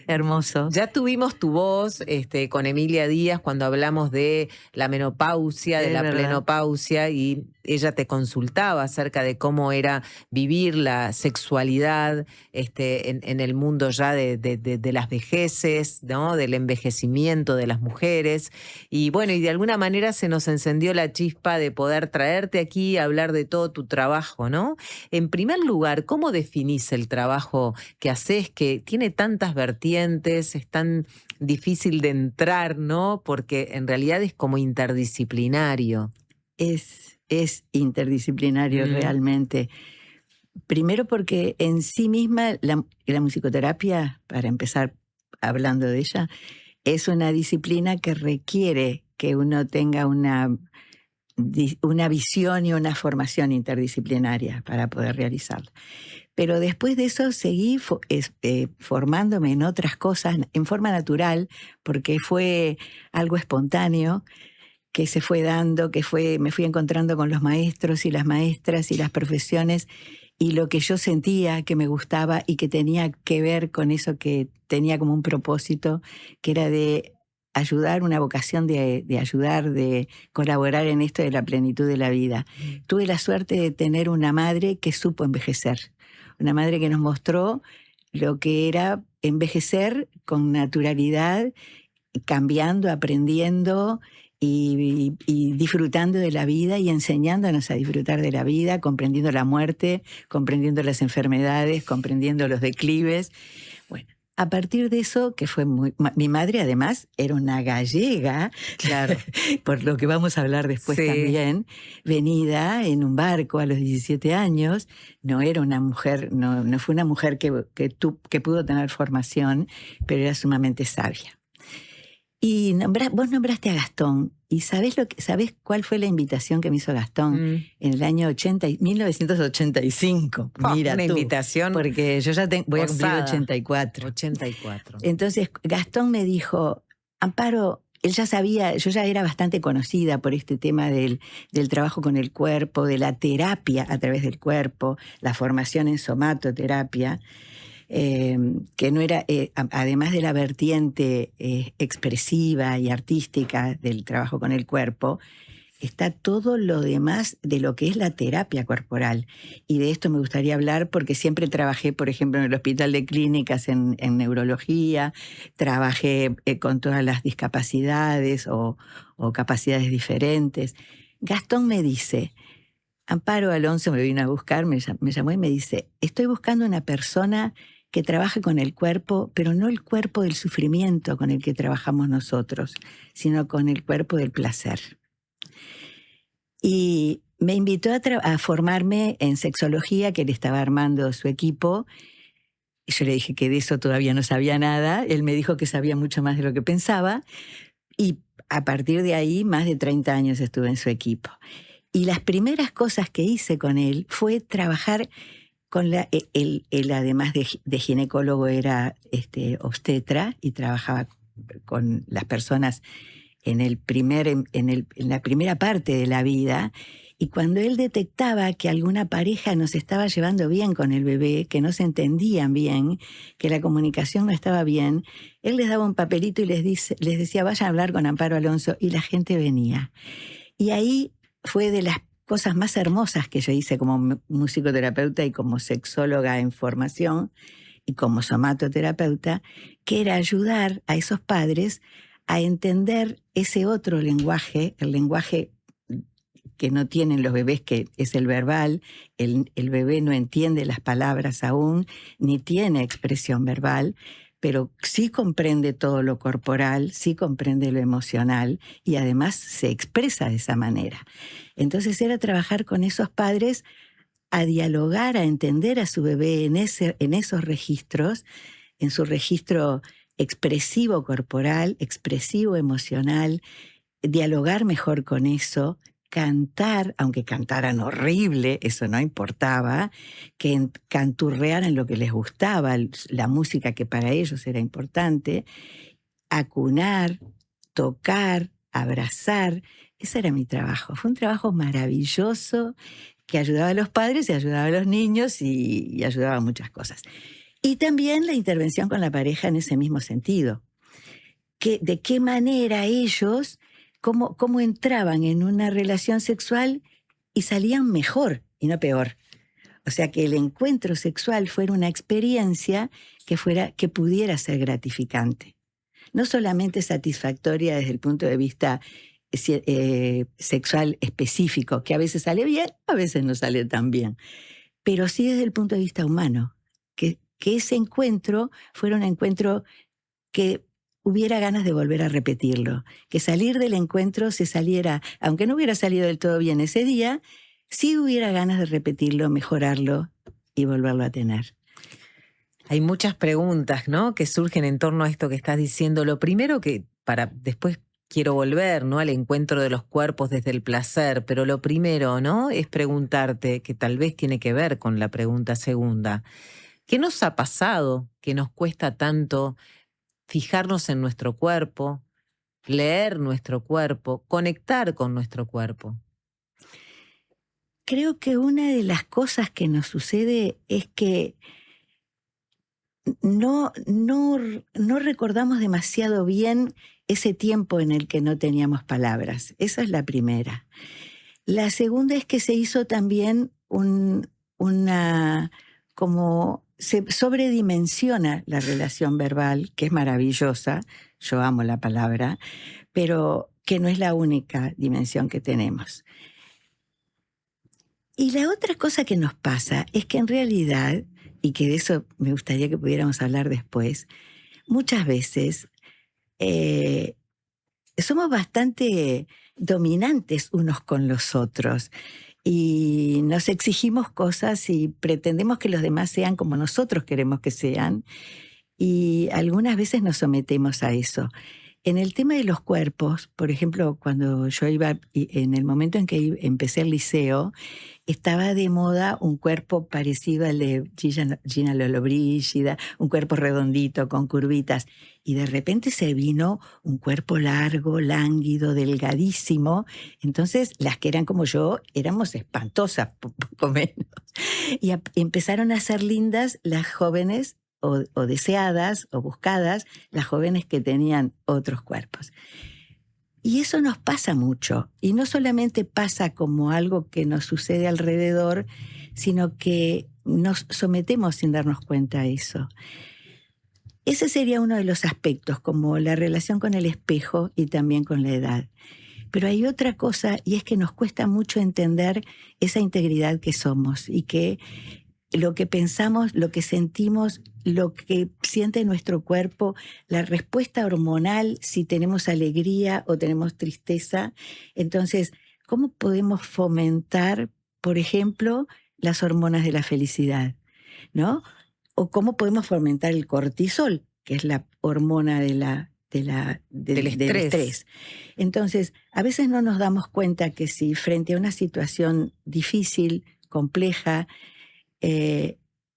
Speaker 14: hermoso.
Speaker 2: Ya tuvimos tu voz con Emilia Díaz cuando hablamos de la menopausia, de la plenopausia, y ella te consultaba acerca de cómo era vivir la sexualidad en el mundo ya de las vejeces, ¿no? Del envejecimiento de las mujeres. Y bueno, y de alguna manera se nos encendió la chispa de poder traerte aquí a hablar de todo tu trabajo, ¿no? En primer lugar, ¿cómo definís el trabajo que haces, que tiene tantas vertientes, es tan difícil de entrar, ¿no? Porque en realidad es como interdisciplinario.
Speaker 14: Es interdisciplinario realmente. Primero porque en sí misma la musicoterapia, para empezar hablando de ella, es una disciplina que requiere que uno tenga una visión y una formación interdisciplinaria para poder realizarla. Pero después de eso seguí formándome en otras cosas en forma natural, porque fue algo espontáneo que se fue dando, me fui encontrando con los maestros y las maestras y las profesiones, y lo que yo sentía que me gustaba y que tenía que ver con eso que tenía como un propósito, que era de ayudar, una vocación de ayudar, de colaborar en esto de la plenitud de la vida. Tuve la suerte de tener una madre que supo envejecer, una madre que nos mostró lo que era envejecer con naturalidad, cambiando, aprendiendo y disfrutando de la vida y enseñándonos a disfrutar de la vida, comprendiendo la muerte, comprendiendo las enfermedades, comprendiendo los declives. Bueno, a partir de eso, que fue mi madre además era una gallega, claro, por lo que vamos a hablar después también, venida en un barco a los 17 años, no era una mujer, no fue una mujer que pudo tener formación, pero era sumamente sabia. Y vos nombraste a Gastón, y ¿sabés cuál fue la invitación que me hizo Gastón en el año 1985? Mira
Speaker 2: una invitación.
Speaker 14: Porque yo ya voy a cumplir 84. Entonces Gastón me dijo, Amparo, él ya sabía, yo ya era bastante conocida por este tema del trabajo con el cuerpo, de la terapia a través del cuerpo, la formación en somatoterapia. Que no era, además de la vertiente expresiva y artística del trabajo con el cuerpo, está todo lo demás de lo que es la terapia corporal. Y de esto me gustaría hablar porque siempre trabajé, por ejemplo, en el Hospital de Clínicas en neurología, trabajé con todas las discapacidades o capacidades diferentes. Gastón me dice, Amparo Alonso me vino a buscar, me llamó y me dice, estoy buscando una persona que trabaje con el cuerpo, pero no el cuerpo del sufrimiento con el que trabajamos nosotros, sino con el cuerpo del placer. Y me invitó a formarme en sexología, que él estaba armando su equipo. Y yo le dije que de eso todavía no sabía nada. Él me dijo que sabía mucho más de lo que pensaba. Y a partir de ahí, más de 30 años estuve en su equipo. Y las primeras cosas que hice con él fue trabajar con él además de ginecólogo era obstetra y trabajaba con las personas en la primera parte de la vida, Y cuando él detectaba que alguna pareja no se estaba llevando bien con el bebé, que no se entendían bien, que la comunicación no estaba bien, él les daba un papelito y les decía, vayan a hablar con Amparo Alonso, y la gente venía. Y ahí fue de las cosas más hermosas que yo hice como musicoterapeuta y como sexóloga en formación y como somatoterapeuta, que era ayudar a esos padres a entender ese otro lenguaje, el lenguaje que no tienen los bebés, que es el verbal. El bebé no entiende las palabras aún, ni tiene expresión verbal, pero sí comprende todo lo corporal, sí comprende lo emocional y además se expresa de esa manera. Entonces era trabajar con esos padres a dialogar, a entender a su bebé en esos registros, en su registro expresivo corporal, expresivo emocional, dialogar mejor con eso, cantar, aunque cantaran horrible, eso no importaba, que canturrearan lo que les gustaba, la música que para ellos era importante, acunar, tocar, abrazar. Ese era mi trabajo. Fue un trabajo maravilloso que ayudaba a los padres y ayudaba a los niños y ayudaba a muchas cosas. Y también la intervención con la pareja en ese mismo sentido. De qué manera ellos, cómo entraban en una relación sexual y salían mejor y no peor. O sea, que el encuentro sexual fuera una experiencia que pudiera ser gratificante. No solamente satisfactoria desde el punto de vista sexual específico, que a veces sale bien, a veces no sale tan bien, pero sí desde el punto de vista humano, que ese encuentro fuera un encuentro que hubiera ganas de volver a repetirlo, que salir del encuentro se saliera, aunque no hubiera salido del todo bien ese día, sí hubiera ganas de repetirlo, mejorarlo y volverlo a tener.
Speaker 2: Hay muchas preguntas, ¿no?, que surgen en torno a esto que estás diciendo. Lo primero que, después quiero volver, ¿no?, al encuentro de los cuerpos desde el placer, pero lo primero, ¿no?, es preguntarte, que tal vez tiene que ver con la pregunta segunda, ¿qué nos ha pasado que nos cuesta tanto fijarnos en nuestro cuerpo, leer nuestro cuerpo, conectar con nuestro cuerpo?
Speaker 14: Creo que una de las cosas que nos sucede es que no recordamos demasiado bien ese tiempo en el que no teníamos palabras. Esa es la primera. La segunda es que se hizo también se sobredimensiona la relación verbal, que es maravillosa, yo amo la palabra, pero que no es la única dimensión que tenemos. Y la otra cosa que nos pasa es que en realidad, y que de eso me gustaría que pudiéramos hablar después, muchas veces somos bastante dominantes unos con los otros y nos exigimos cosas y pretendemos que los demás sean como nosotros queremos que sean, y algunas veces nos sometemos a eso. En el tema de los cuerpos, por ejemplo, cuando yo iba, en el momento en que empecé el liceo, estaba de moda un cuerpo parecido al de Gina Lollobrigida, un cuerpo redondito con curvitas. Y de repente se vino un cuerpo largo, lánguido, delgadísimo. Entonces, las que eran como yo, éramos espantosas, poco menos. Y empezaron a ser lindas las jóvenes o deseadas o buscadas, las jóvenes que tenían otros cuerpos. Y eso nos pasa mucho, y no solamente pasa como algo que nos sucede alrededor, sino que nos sometemos sin darnos cuenta a eso. Ese sería uno de los aspectos, como la relación con el espejo y también con la edad. Pero hay otra cosa, y es que nos cuesta mucho entender esa integridad que somos, y que lo que pensamos, lo que sentimos, lo que siente nuestro cuerpo, la respuesta hormonal, si tenemos alegría o tenemos tristeza. Entonces, ¿cómo podemos fomentar, por ejemplo, las hormonas de la felicidad, ¿no? O cómo podemos fomentar el cortisol, que es la hormona del estrés. Entonces, a veces no nos damos cuenta que si frente a una situación difícil, compleja,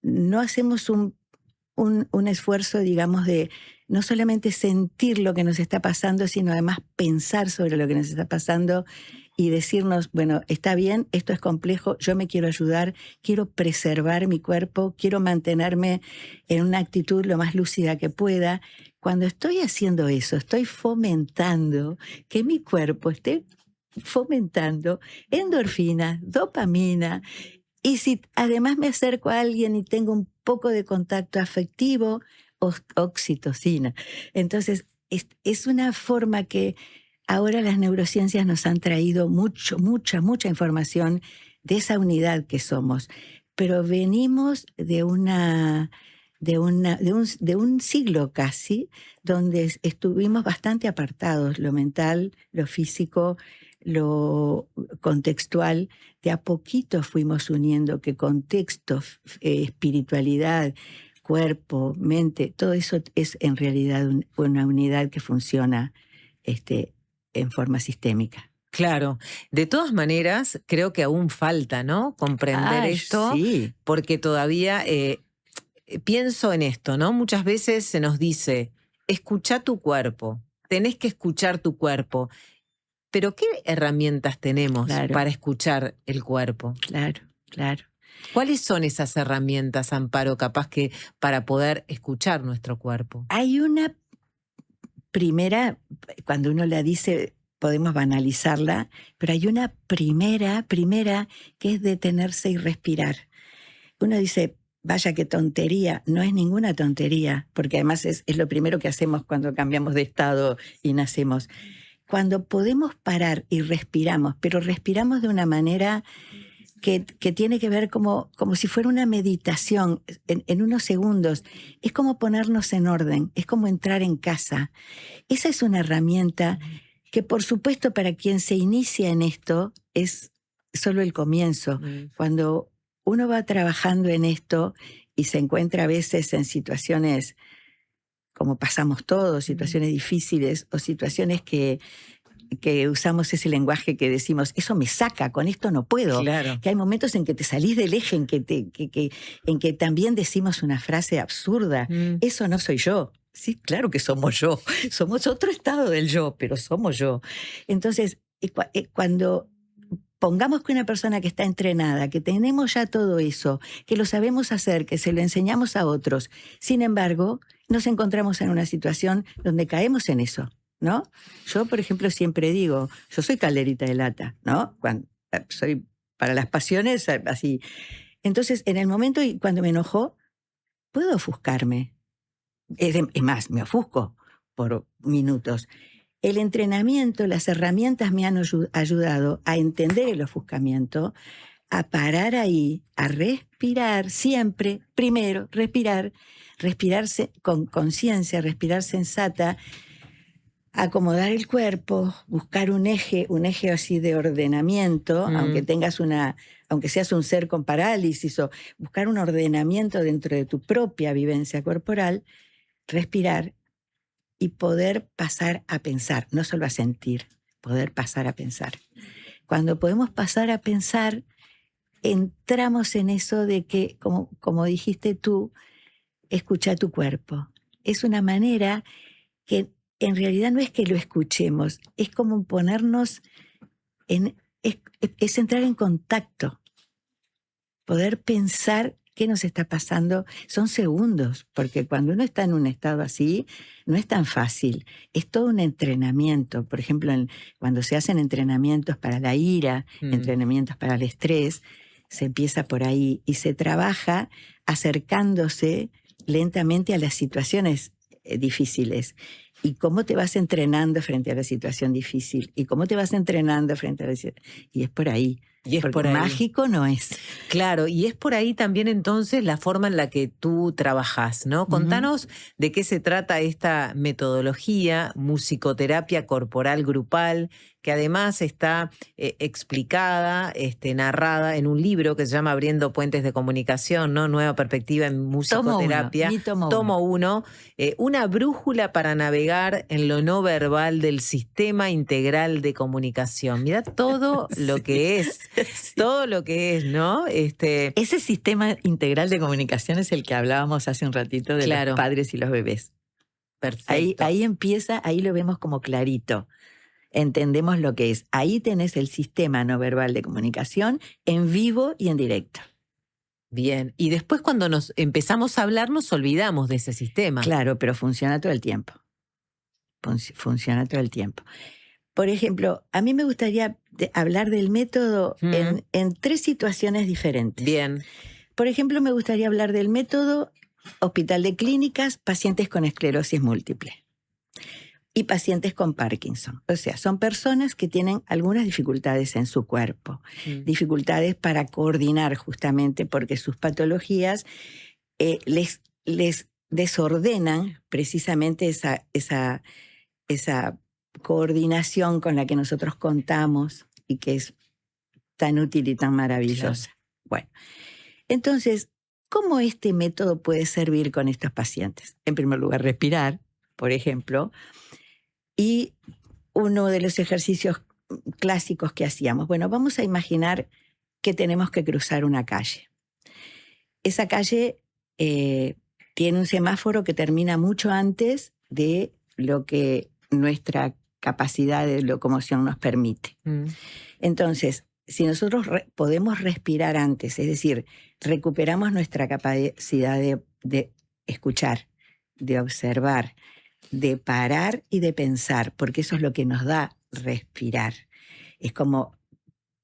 Speaker 14: no hacemos un esfuerzo, digamos, de no solamente sentir lo que nos está pasando, sino además pensar sobre lo que nos está pasando y decirnos, bueno, está bien, esto es complejo, yo me quiero ayudar, quiero preservar mi cuerpo, quiero mantenerme en una actitud lo más lúcida que pueda. Cuando estoy haciendo eso, estoy fomentando que mi cuerpo esté fomentando endorfina, dopamina, y si además me acerco a alguien y tengo un poco de contacto afectivo, oxitocina. Entonces, es una forma que ahora las neurociencias nos han traído mucha información de esa unidad que somos. Pero venimos de un siglo casi, donde estuvimos bastante apartados, lo mental, lo físico, lo contextual. De a poquito fuimos uniendo que contexto, espiritualidad, cuerpo, mente, todo eso es en realidad una unidad que funciona en forma sistémica.
Speaker 2: Claro. De todas maneras, creo que aún falta, ¿no? Comprender esto,
Speaker 14: sí.
Speaker 2: porque todavía pienso en esto, ¿no? Muchas veces se nos dice, escucha tu cuerpo, tenés que escuchar tu cuerpo. Pero ¿qué herramientas tenemos para escuchar el cuerpo?
Speaker 14: Claro.
Speaker 2: ¿Cuáles son esas herramientas, Amparo, capaz que para poder escuchar nuestro cuerpo?
Speaker 14: Hay una primera, cuando uno la dice, podemos banalizarla, pero hay una primera que es detenerse y respirar. Uno dice, vaya qué tontería, no es ninguna tontería, porque además es lo primero que hacemos cuando cambiamos de estado y nacemos. Cuando podemos parar y respiramos, pero respiramos de una manera que tiene que ver como si fuera una meditación en unos segundos. Es como ponernos en orden, es como entrar en casa. Esa es una herramienta que, por supuesto, para quien se inicia en esto, es solo el comienzo. Cuando uno va trabajando en esto y se encuentra a veces en situaciones como pasamos todos, situaciones difíciles o situaciones que usamos ese lenguaje que decimos, eso me saca, con esto no puedo.
Speaker 2: Claro.
Speaker 14: Que hay momentos en que te salís del eje, en que también decimos una frase absurda, eso no soy yo. Sí, claro que somos yo, somos otro estado del yo, pero somos yo. Entonces, cuando pongamos que una persona que está entrenada, que tenemos ya todo eso, que lo sabemos hacer, que se lo enseñamos a otros, sin embargo, nos encontramos en una situación donde caemos en eso, ¿no? Yo, por ejemplo, siempre digo, yo soy calderita de lata, ¿no? Soy para las pasiones así. Entonces, en el momento cuando me enojo, puedo ofuscarme. Es más, me ofusco por minutos. El entrenamiento, las herramientas me han ayudado a entender el ofuscamiento, a parar ahí, a respirar siempre. Primero, respirarse con conciencia, respirar sensata, acomodar el cuerpo, buscar un eje así de ordenamiento, aunque seas un ser con parálisis, o buscar un ordenamiento dentro de tu propia vivencia corporal, respirar y poder pasar a pensar, no solo a sentir, poder pasar a pensar. Cuando podemos pasar a pensar, entramos en eso de que, como dijiste tú, escucha tu cuerpo. Es una manera que en realidad no es que lo escuchemos, es como ponernos es entrar en contacto, poder pensar qué nos está pasando. Son segundos, porque cuando uno está en un estado así, no es tan fácil. Es todo un entrenamiento. Por ejemplo, cuando se hacen entrenamientos para la ira, entrenamientos para el estrés, se empieza por ahí y se trabaja acercándose lentamente a las situaciones difíciles. ¿Y cómo te vas entrenando frente a la situación difícil? ¿Y cómo te vas entrenando frente a la situación? Y es por ahí. Porque mágico no es.
Speaker 2: Claro, y es por ahí también entonces la forma en la que tú trabajás, ¿no? Contanos de qué se trata esta metodología, musicoterapia corporal grupal, que además está explicada, narrada en un libro que se llama Abriendo Puentes de Comunicación, ¿no? Nueva perspectiva en musicoterapia. Tomo 1. Una brújula para navegar en lo no verbal del sistema integral de comunicación. Mirá todo lo que es. Todo lo que es, ¿no?
Speaker 14: Ese sistema integral de comunicación es el que hablábamos hace un ratito de los padres y los bebés.
Speaker 2: Perfecto.
Speaker 14: Ahí empieza, ahí lo vemos como clarito. entendemos lo que es. Ahí tenés el sistema no verbal de comunicación en vivo y en directo.
Speaker 2: Bien, y después cuando nos empezamos a hablar nos olvidamos de ese sistema.
Speaker 14: Claro, pero funciona todo el tiempo. Funciona todo el tiempo. Por ejemplo, a mí me gustaría hablar del método en 3 situaciones diferentes.
Speaker 2: Bien.
Speaker 14: Por ejemplo, me gustaría hablar del método Hospital de Clínicas, pacientes con esclerosis múltiple y pacientes con Parkinson. O sea, son personas que tienen algunas dificultades en su cuerpo, dificultades para coordinar justamente porque sus patologías les desordenan precisamente esa coordinación con la que nosotros contamos y que es tan útil y tan maravillosa. Claro. Bueno, entonces, ¿cómo este método puede servir con estos pacientes? En primer lugar, respirar, por ejemplo, y uno de los ejercicios clásicos que hacíamos. Bueno, vamos a imaginar que tenemos que cruzar una calle. Esa calle tiene un semáforo que termina mucho antes de lo que nuestra capacidad de locomoción nos permite. Entonces, si nosotros podemos respirar antes, es decir, recuperamos nuestra capacidad de escuchar, de observar, de parar y de pensar, porque eso es lo que nos da respirar. Es como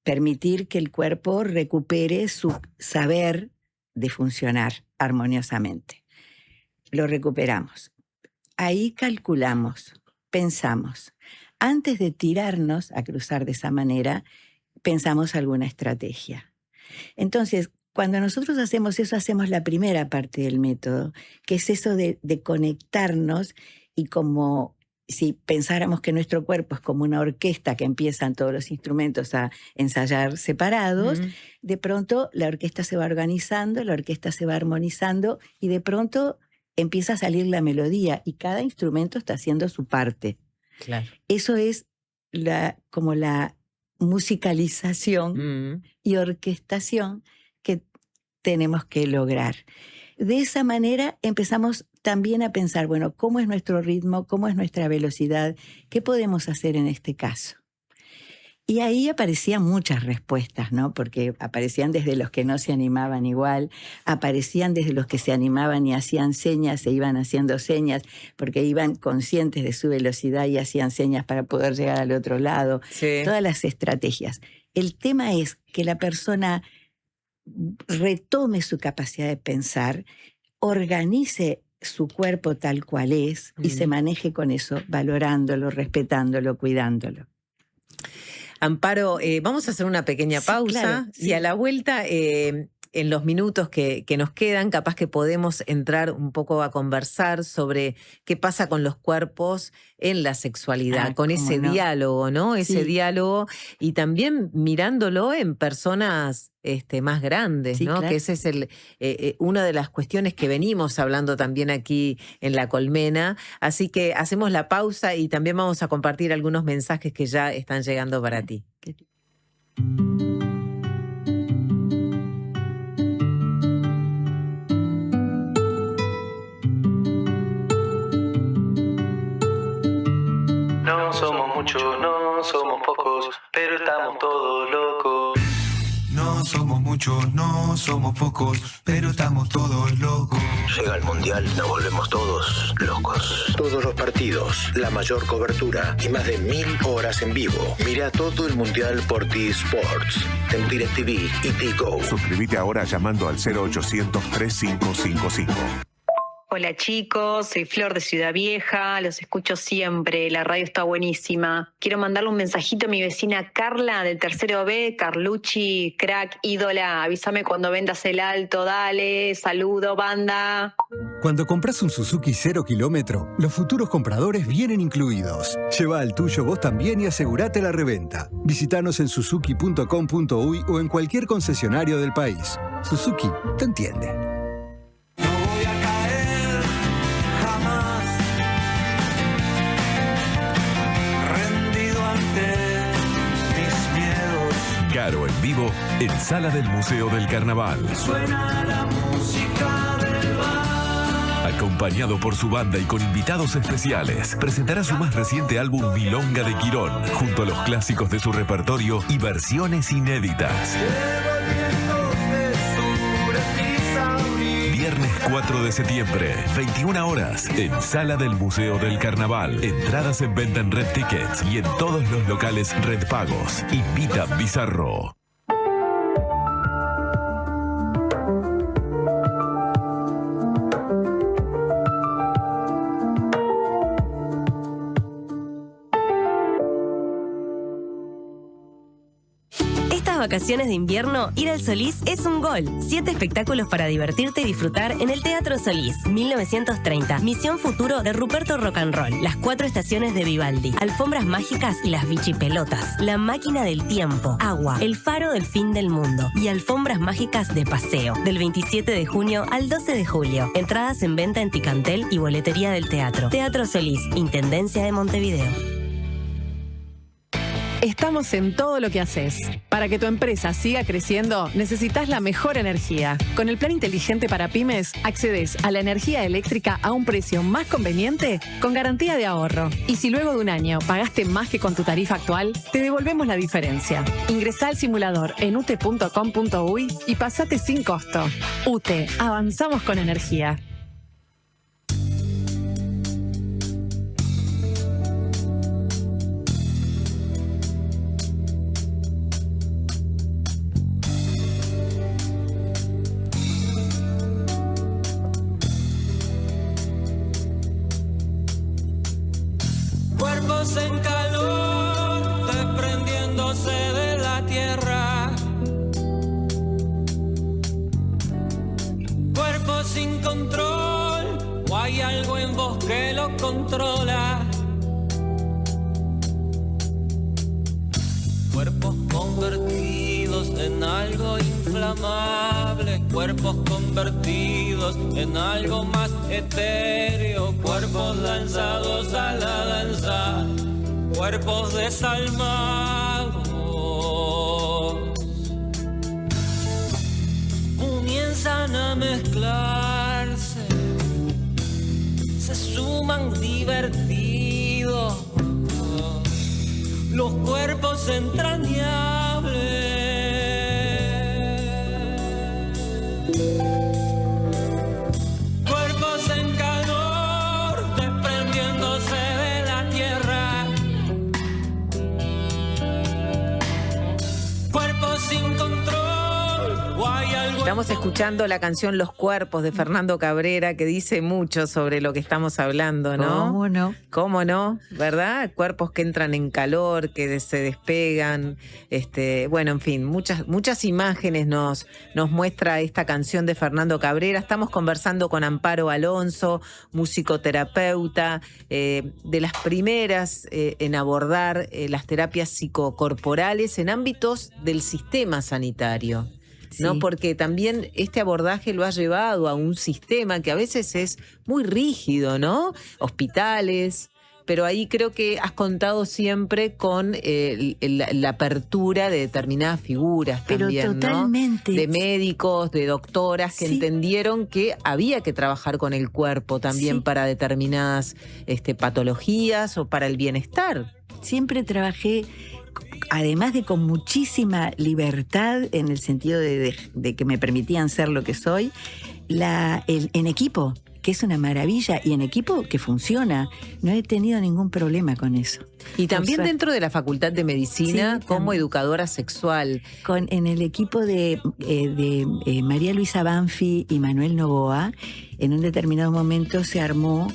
Speaker 14: permitir que el cuerpo recupere su saber de funcionar armoniosamente. Lo recuperamos. Ahí calculamos, pensamos. Antes de tirarnos a cruzar de esa manera, pensamos alguna estrategia. Entonces, cuando nosotros hacemos eso, hacemos la primera parte del método, que es eso de conectarnos y como si pensáramos que nuestro cuerpo es como una orquesta que empiezan todos los instrumentos a ensayar separados, de pronto la orquesta se va organizando, la orquesta se va armonizando y de pronto empieza a salir la melodía y cada instrumento está haciendo su parte.
Speaker 2: Claro.
Speaker 14: Eso es como la musicalización y orquestación que tenemos que lograr. De esa manera empezamos también a pensar, bueno, ¿cómo es nuestro ritmo? ¿Cómo es nuestra velocidad? ¿Qué podemos hacer en este caso? Y ahí aparecían muchas respuestas, ¿no? Porque aparecían desde los que no se animaban igual, aparecían desde los que se animaban y hacían señas e iban haciendo señas porque iban conscientes de su velocidad y hacían señas para poder llegar al otro lado.
Speaker 2: Sí.
Speaker 14: Todas las estrategias. El tema es que la persona retome su capacidad de pensar, organice su cuerpo tal cual es y se maneje con eso, valorándolo, respetándolo, cuidándolo.
Speaker 2: Amparo, vamos a hacer una pequeña pausa,
Speaker 14: claro, sí.
Speaker 2: Y a la vuelta, en los minutos que nos quedan, capaz que podemos entrar un poco a conversar sobre qué pasa con los cuerpos en la sexualidad, con ese diálogo, ¿no? Ese diálogo y también mirándolo en personas más grandes, ¿no?
Speaker 14: Claro.
Speaker 2: Que ese es una de las cuestiones que venimos hablando también aquí en La Colmena. Así que hacemos la pausa y también vamos a compartir algunos mensajes que ya están llegando para ti.
Speaker 18: No somos muchos, no somos pocos, pero estamos todos locos.
Speaker 19: No somos muchos, no somos pocos, pero estamos todos locos.
Speaker 20: Llega el Mundial, nos volvemos todos locos. Todos los partidos, la mayor cobertura y más de 1000 horas en vivo. Mira todo el Mundial por T-Sports, en DirecTV y T-Go.
Speaker 4: Suscríbete ahora llamando al 0800-3555.
Speaker 21: Hola chicos, soy Flor de Ciudad Vieja, los escucho siempre, la radio está buenísima. Quiero mandarle un mensajito a mi vecina Carla del tercero B, Carlucci, crack, ídola, avísame cuando vendas el alto, dale, saludo, banda.
Speaker 22: Cuando compras un Suzuki 0 kilómetro, los futuros compradores vienen incluidos. Lleva al tuyo vos también y asegurate la reventa. Visítanos en suzuki.com.uy o en cualquier concesionario del país. Suzuki te entiende.
Speaker 23: Caro en vivo en Sala del Museo del Carnaval.
Speaker 19: Suena la música del bar.
Speaker 23: Acompañado por su banda y con invitados especiales, presentará su más reciente álbum Milonga de Quirón, junto a los clásicos de su repertorio y versiones inéditas. Viernes 4 de septiembre, 21 horas, en Sala del Museo del Carnaval. Entradas en venta en Red Tickets y en todos los locales Red Pagos. Invita Bizarro.
Speaker 6: Vacaciones de invierno, ir al Solís es un gol. 7 espectáculos para divertirte y disfrutar en el Teatro Solís. 1930, Misión Futuro de Ruperto Rock and Roll. Las 4 estaciones de Vivaldi. Alfombras mágicas y las bichipelotas. La máquina del tiempo. Agua. El faro del fin del mundo. Y alfombras mágicas de paseo. Del 27 de junio al 12 de julio. Entradas en venta en Ticantel y boletería del teatro. Teatro Solís, Intendencia de Montevideo.
Speaker 7: Estamos en todo lo que haces. Para que tu empresa siga creciendo, necesitas la mejor energía. Con el plan inteligente para pymes, accedes a la energía eléctrica a un precio más conveniente con garantía de ahorro. Y si luego de un año pagaste más que con tu tarifa actual, te devolvemos la diferencia. Ingresá al simulador en ute.com.uy y pasate sin costo. UTE, avanzamos con energía.
Speaker 8: Cuerpos en calor, desprendiéndose de la tierra. Cuerpos sin control, o hay algo en vos que lo controla. Cuerpos convertidos en algo inflamable, cuerpos convertidos en algo más etéreo, cuerpos lanzados a la danza, cuerpos desalmados. Comienzan a mezclarse, se suman divertidos los cuerpos entrañables. Cuerpos en calor, desprendiéndose de la tierra. Cuerpos sin control, o hay algo.
Speaker 2: Estamos escuchando la canción Los Cuerpos de Fernando Cabrera, que dice mucho sobre lo que estamos hablando, ¿no?
Speaker 14: ¿Cómo no?
Speaker 2: ¿Cómo no? ¿Verdad? Cuerpos que entran en calor, que se despegan. Bueno, en fin, muchas imágenes nos muestra esta canción de Fernando Cabrera. Estamos conversando con Amparo Alonso, musicoterapeuta, de las primeras en abordar las terapias psicocorporales en ámbitos del sistema sanitario. ¿No?
Speaker 14: Sí.
Speaker 2: Porque también este abordaje lo ha llevado a un sistema que a veces es muy rígido, ¿no? Hospitales, pero ahí creo que has contado siempre con la apertura de determinadas figuras
Speaker 14: pero
Speaker 2: también,
Speaker 14: totalmente,
Speaker 2: ¿no? De médicos, de doctoras que
Speaker 14: sí,
Speaker 2: entendieron que había que trabajar con el cuerpo también, sí, para determinadas patologías o para el bienestar.
Speaker 14: Siempre trabajé, además de con muchísima libertad, en el sentido de que me permitían ser lo que soy, en equipo, que es una maravilla, y en equipo que funciona. No he tenido ningún problema con eso.
Speaker 2: Y también dentro de la Facultad de Medicina, sí, como educadora sexual.
Speaker 14: En el equipo de María Luisa Banfi y Manuel Novoa, en un determinado momento se armó,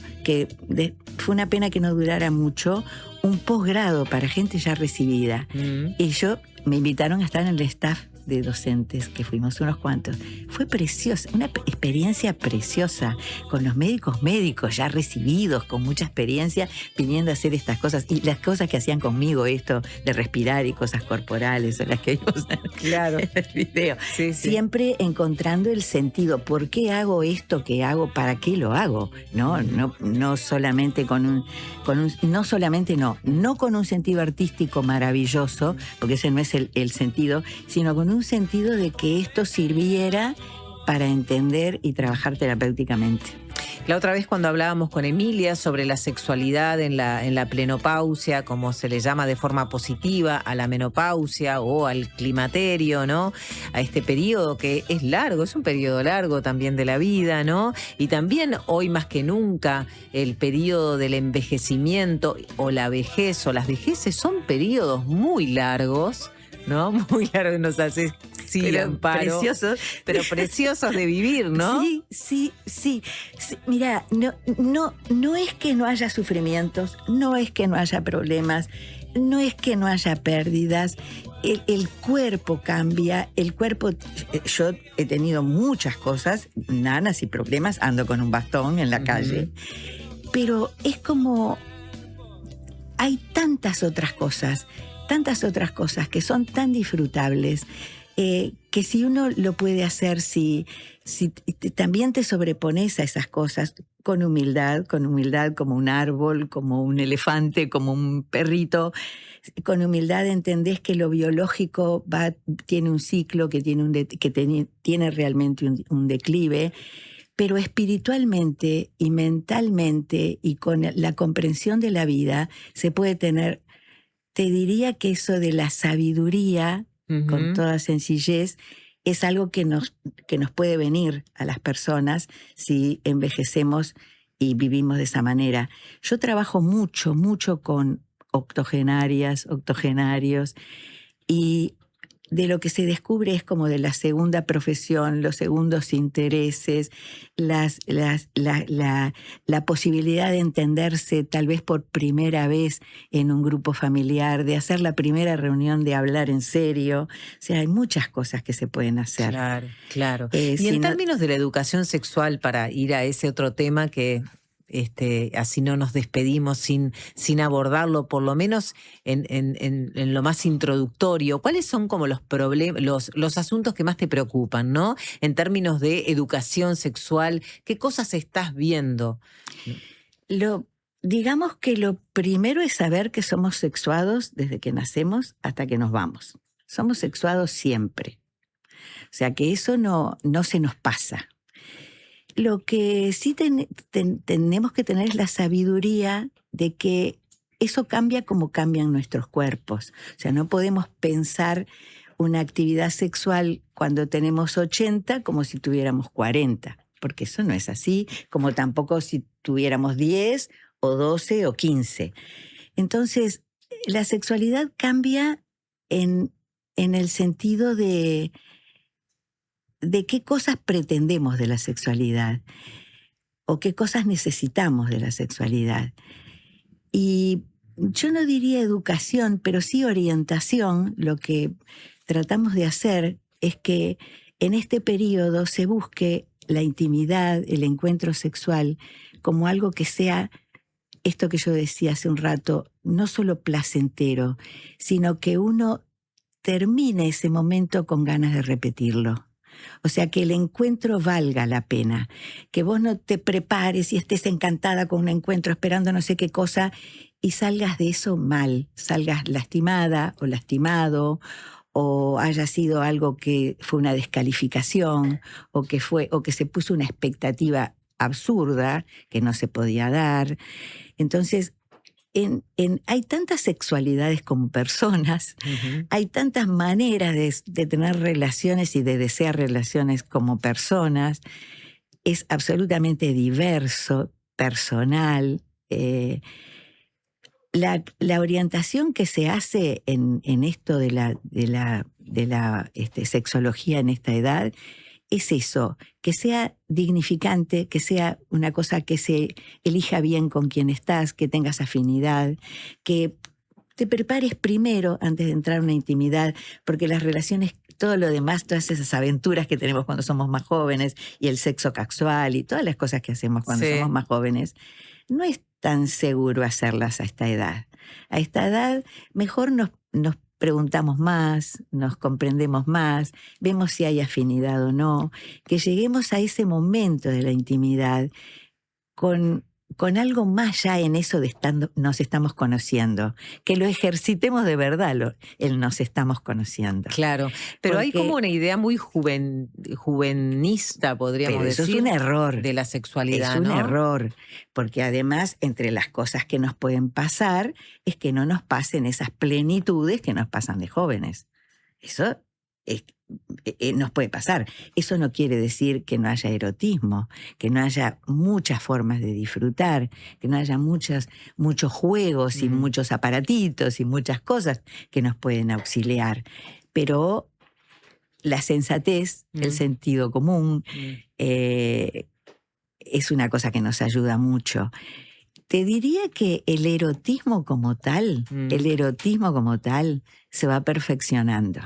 Speaker 14: fue una pena que no durara mucho, un posgrado para gente ya recibida. Y me invitaron a estar en el staff de docentes, que fuimos unos cuantos. Fue preciosa, una experiencia preciosa, con los médicos ya recibidos, con mucha experiencia, viniendo a hacer estas cosas, y las cosas que hacían conmigo, esto de respirar y cosas corporales, o las que vimos en el video. Sí, sí. Siempre encontrando el sentido, ¿por qué hago esto que hago? ¿Para qué lo hago? No solamente no con un sentido artístico maravilloso, porque ese no es el sentido, sino con un sentido de que esto sirviera para entender y trabajar terapéuticamente.
Speaker 2: La otra vez cuando hablábamos con Emilia sobre la sexualidad en la plenopausia, como se le llama de forma positiva, a la menopausia o al climaterio, ¿no? A este periodo que es largo, es un periodo largo también de la vida, ¿no? Y también hoy más que nunca el periodo del envejecimiento o la vejez o las vejeces son periodos muy largos, ¿no? Muy largos, nos hace
Speaker 14: preciosos.
Speaker 2: Pero preciosos de vivir, ¿no?
Speaker 14: Sí. Mira, no es que no haya sufrimientos, no es que no haya problemas, no es que no haya pérdidas. El cuerpo cambia, el cuerpo... Yo he tenido muchas cosas, nanas y problemas, ando con un bastón en la calle, pero es como... Hay tantas otras cosas que son tan disfrutables, que si uno lo puede hacer, si también te sobrepones a esas cosas con humildad como un árbol, como un elefante, como un perrito, con humildad entendés que lo biológico tiene un ciclo, que tiene realmente un declive, pero espiritualmente y mentalmente y con la comprensión de la vida se puede tener, te diría que eso de la sabiduría, con toda sencillez, es algo que nos puede venir a las personas si envejecemos y vivimos de esa manera. Yo trabajo mucho con octogenarias, octogenarios, y de lo que se descubre es como de la segunda profesión, los segundos intereses, la posibilidad de entenderse tal vez por primera vez en un grupo familiar, de hacer la primera reunión, de hablar en serio. O sea, hay muchas cosas que se pueden hacer.
Speaker 2: Claro. Y en términos de la educación sexual, para ir a ese otro tema que... así no nos despedimos sin abordarlo, por lo menos en lo más introductorio. ¿Cuáles son como los problemas, los asuntos que más te preocupan, ¿no? En términos de educación sexual, ¿qué cosas estás viendo?
Speaker 14: Digamos que lo primero es saber que somos sexuados desde que nacemos hasta que nos vamos. Somos sexuados siempre. O sea que eso no se nos pasa. Lo que sí tenemos que tener es la sabiduría de que eso cambia como cambian nuestros cuerpos. O sea, no podemos pensar una actividad sexual cuando tenemos 80 como si tuviéramos 40, porque eso no es así, como tampoco si tuviéramos 10 o 12 o 15. Entonces, la sexualidad cambia en el sentido de qué cosas pretendemos de la sexualidad o qué cosas necesitamos de la sexualidad. Y yo no diría educación, pero sí orientación. Lo que tratamos de hacer es que en este periodo se busque la intimidad, el encuentro sexual, como algo que sea, esto que yo decía hace un rato, no solo placentero, sino que uno termine ese momento con ganas de repetirlo. O sea, que el encuentro valga la pena, que vos no te prepares y estés encantada con un encuentro esperando no sé qué cosa y salgas de eso mal, salgas lastimada o lastimado, o haya sido algo que fue una descalificación, o que se puso una expectativa absurda que no se podía dar. Entonces, hay tantas sexualidades como personas, hay tantas maneras de tener relaciones y de desear relaciones como personas. Es absolutamente diverso, personal. La orientación que se hace en esto de la sexología en esta edad es eso, que sea dignificante, que sea una cosa que se elija bien con quien estás, que tengas afinidad, que te prepares primero antes de entrar a una intimidad, porque las relaciones, todo lo demás, todas esas aventuras que tenemos cuando somos más jóvenes y el sexo casual y todas las cosas que hacemos cuando somos más jóvenes, no es tan seguro hacerlas a esta edad. A esta edad mejor nos preguntamos más, nos comprendemos más, vemos si hay afinidad o no, que lleguemos a ese momento de la intimidad con con algo más ya en eso de nos estamos conociendo, que lo ejercitemos de verdad, el nos estamos conociendo.
Speaker 2: Claro, pero hay como una idea muy juvenista, podríamos decir.
Speaker 14: Eso es un error.
Speaker 2: De la sexualidad,
Speaker 14: Es un
Speaker 2: ¿no?
Speaker 14: error, porque además entre las cosas que nos pueden pasar es que no nos pasen esas plenitudes que nos pasan de jóvenes. Eso nos puede pasar. Eso no quiere decir que no haya erotismo, que no haya muchas formas de disfrutar, que no haya muchos juegos y muchos aparatitos y muchas cosas que nos pueden auxiliar. Pero la sensatez, el sentido común, es una cosa que nos ayuda mucho. Te diría que el erotismo como tal se va perfeccionando.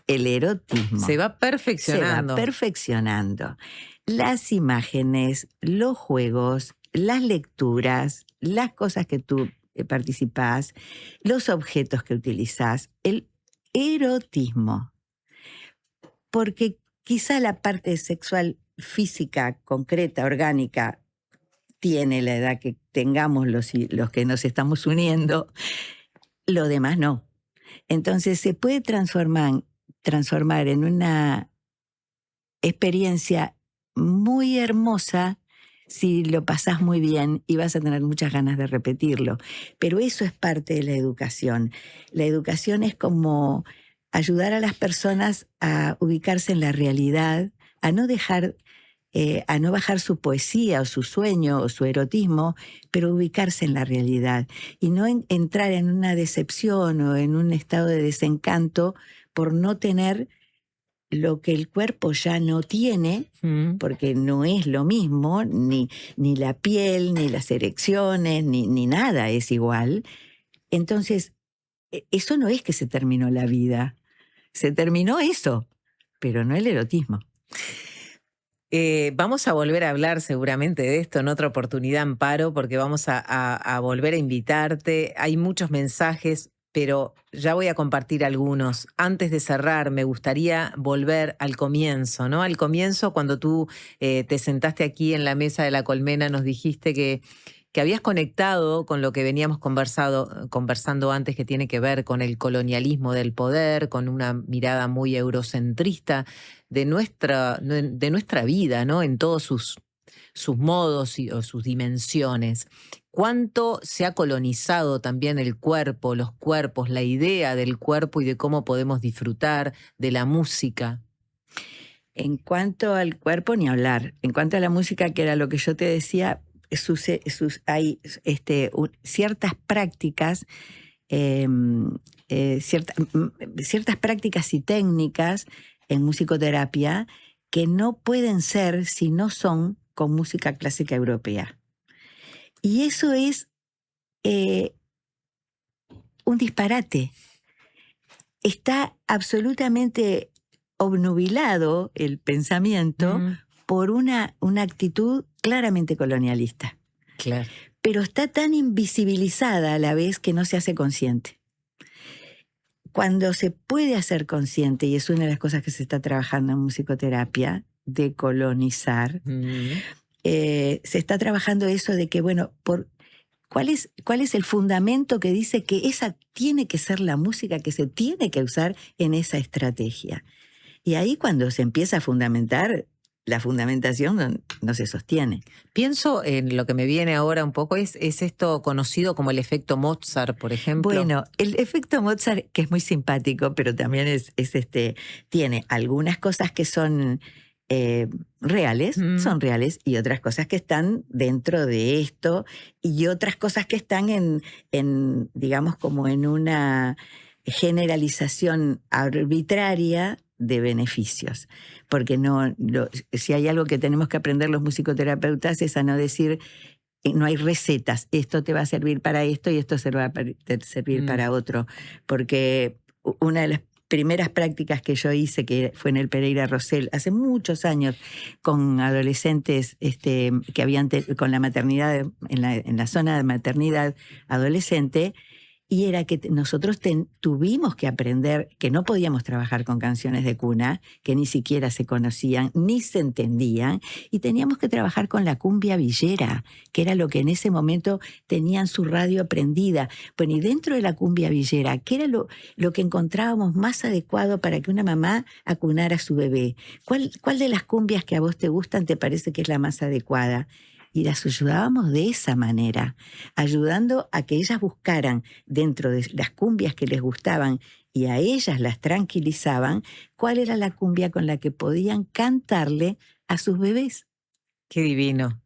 Speaker 14: El erotismo
Speaker 2: se va perfeccionando.
Speaker 14: Se va perfeccionando. Las imágenes, los juegos, las lecturas, las cosas que tú participás, los objetos que utilizás, el erotismo. Porque quizá la parte sexual física, concreta, orgánica, tiene la edad que tengamos los que nos estamos uniendo, lo demás no. Entonces se puede transformar en una experiencia muy hermosa si lo pasás muy bien y vas a tener muchas ganas de repetirlo. Pero eso es parte de la educación. La educación es como ayudar a las personas a ubicarse en la realidad, a no bajar su poesía o su sueño o su erotismo, pero ubicarse en la realidad y no entrar en una decepción o en un estado de desencanto por no tener lo que el cuerpo ya no tiene, porque no es lo mismo, ni la piel, ni las erecciones, ni nada es igual. Entonces, eso no es que se terminó la vida, se terminó eso, pero no el erotismo.
Speaker 2: Vamos a volver a hablar seguramente de esto en otra oportunidad, Amparo, porque vamos a volver a invitarte. Hay muchos mensajes, pero ya voy a compartir algunos. Antes de cerrar, me gustaría volver al comienzo, ¿no? Al comienzo, cuando tú te sentaste aquí en la mesa de La Colmena, nos dijiste que habías conectado con lo que veníamos conversando antes, que tiene que ver con el colonialismo del poder, con una mirada muy eurocentrista de nuestra vida, ¿no? En todos sus modos o sus dimensiones. ¿Cuánto se ha colonizado también el cuerpo, los cuerpos, la idea del cuerpo y de cómo podemos disfrutar de la música?
Speaker 14: En cuanto al cuerpo, ni hablar. En cuanto a la música, que era lo que yo te decía, hay ciertas prácticas, ciertas prácticas y técnicas en musicoterapia que no pueden ser si no son con música clásica europea. Y eso es un disparate. Está absolutamente obnubilado el pensamiento por una actitud claramente colonialista.
Speaker 2: Claro.
Speaker 14: Pero está tan invisibilizada a la vez que no se hace consciente. Cuando se puede hacer consciente, y es una de las cosas que se está trabajando en musicoterapia, de colonizar, se está trabajando eso de que, bueno, ¿cuál es el fundamento que dice que esa tiene que ser la música que se tiene que usar en esa estrategia? Y ahí cuando se empieza a fundamentar, la fundamentación no se sostiene.
Speaker 2: Pienso en lo que me viene ahora un poco, es esto conocido como el efecto Mozart, por ejemplo.
Speaker 14: Bueno, el efecto Mozart, que es muy simpático, pero también tiene algunas cosas que son reales, son reales, y otras cosas que están dentro de esto, y otras cosas que están en digamos, como en una generalización arbitraria de beneficios. Porque si hay algo que tenemos que aprender los musicoterapeutas es a no decir, no hay recetas, esto te va a servir para esto y esto se va a servir para otro. Porque una de las primeras prácticas que yo hice, que fue en el Pereira Rosell, hace muchos años, con adolescentes que habían con la maternidad, en la zona de maternidad adolescente, y era que nosotros tuvimos que aprender que no podíamos trabajar con canciones de cuna, que ni siquiera se conocían, ni se entendían, y teníamos que trabajar con la cumbia villera, que era lo que en ese momento tenían su radio prendida. Bueno, y dentro de la cumbia villera, ¿qué era lo que encontrábamos más adecuado para que una mamá acunara a su bebé? ¿Cuál de las cumbias que a vos te gustan te parece que es la más adecuada? Y las ayudábamos de esa manera, ayudando a que ellas buscaran dentro de las cumbias que les gustaban y a ellas las tranquilizaban, cuál era la cumbia con la que podían cantarle a sus bebés.
Speaker 2: Qué divino.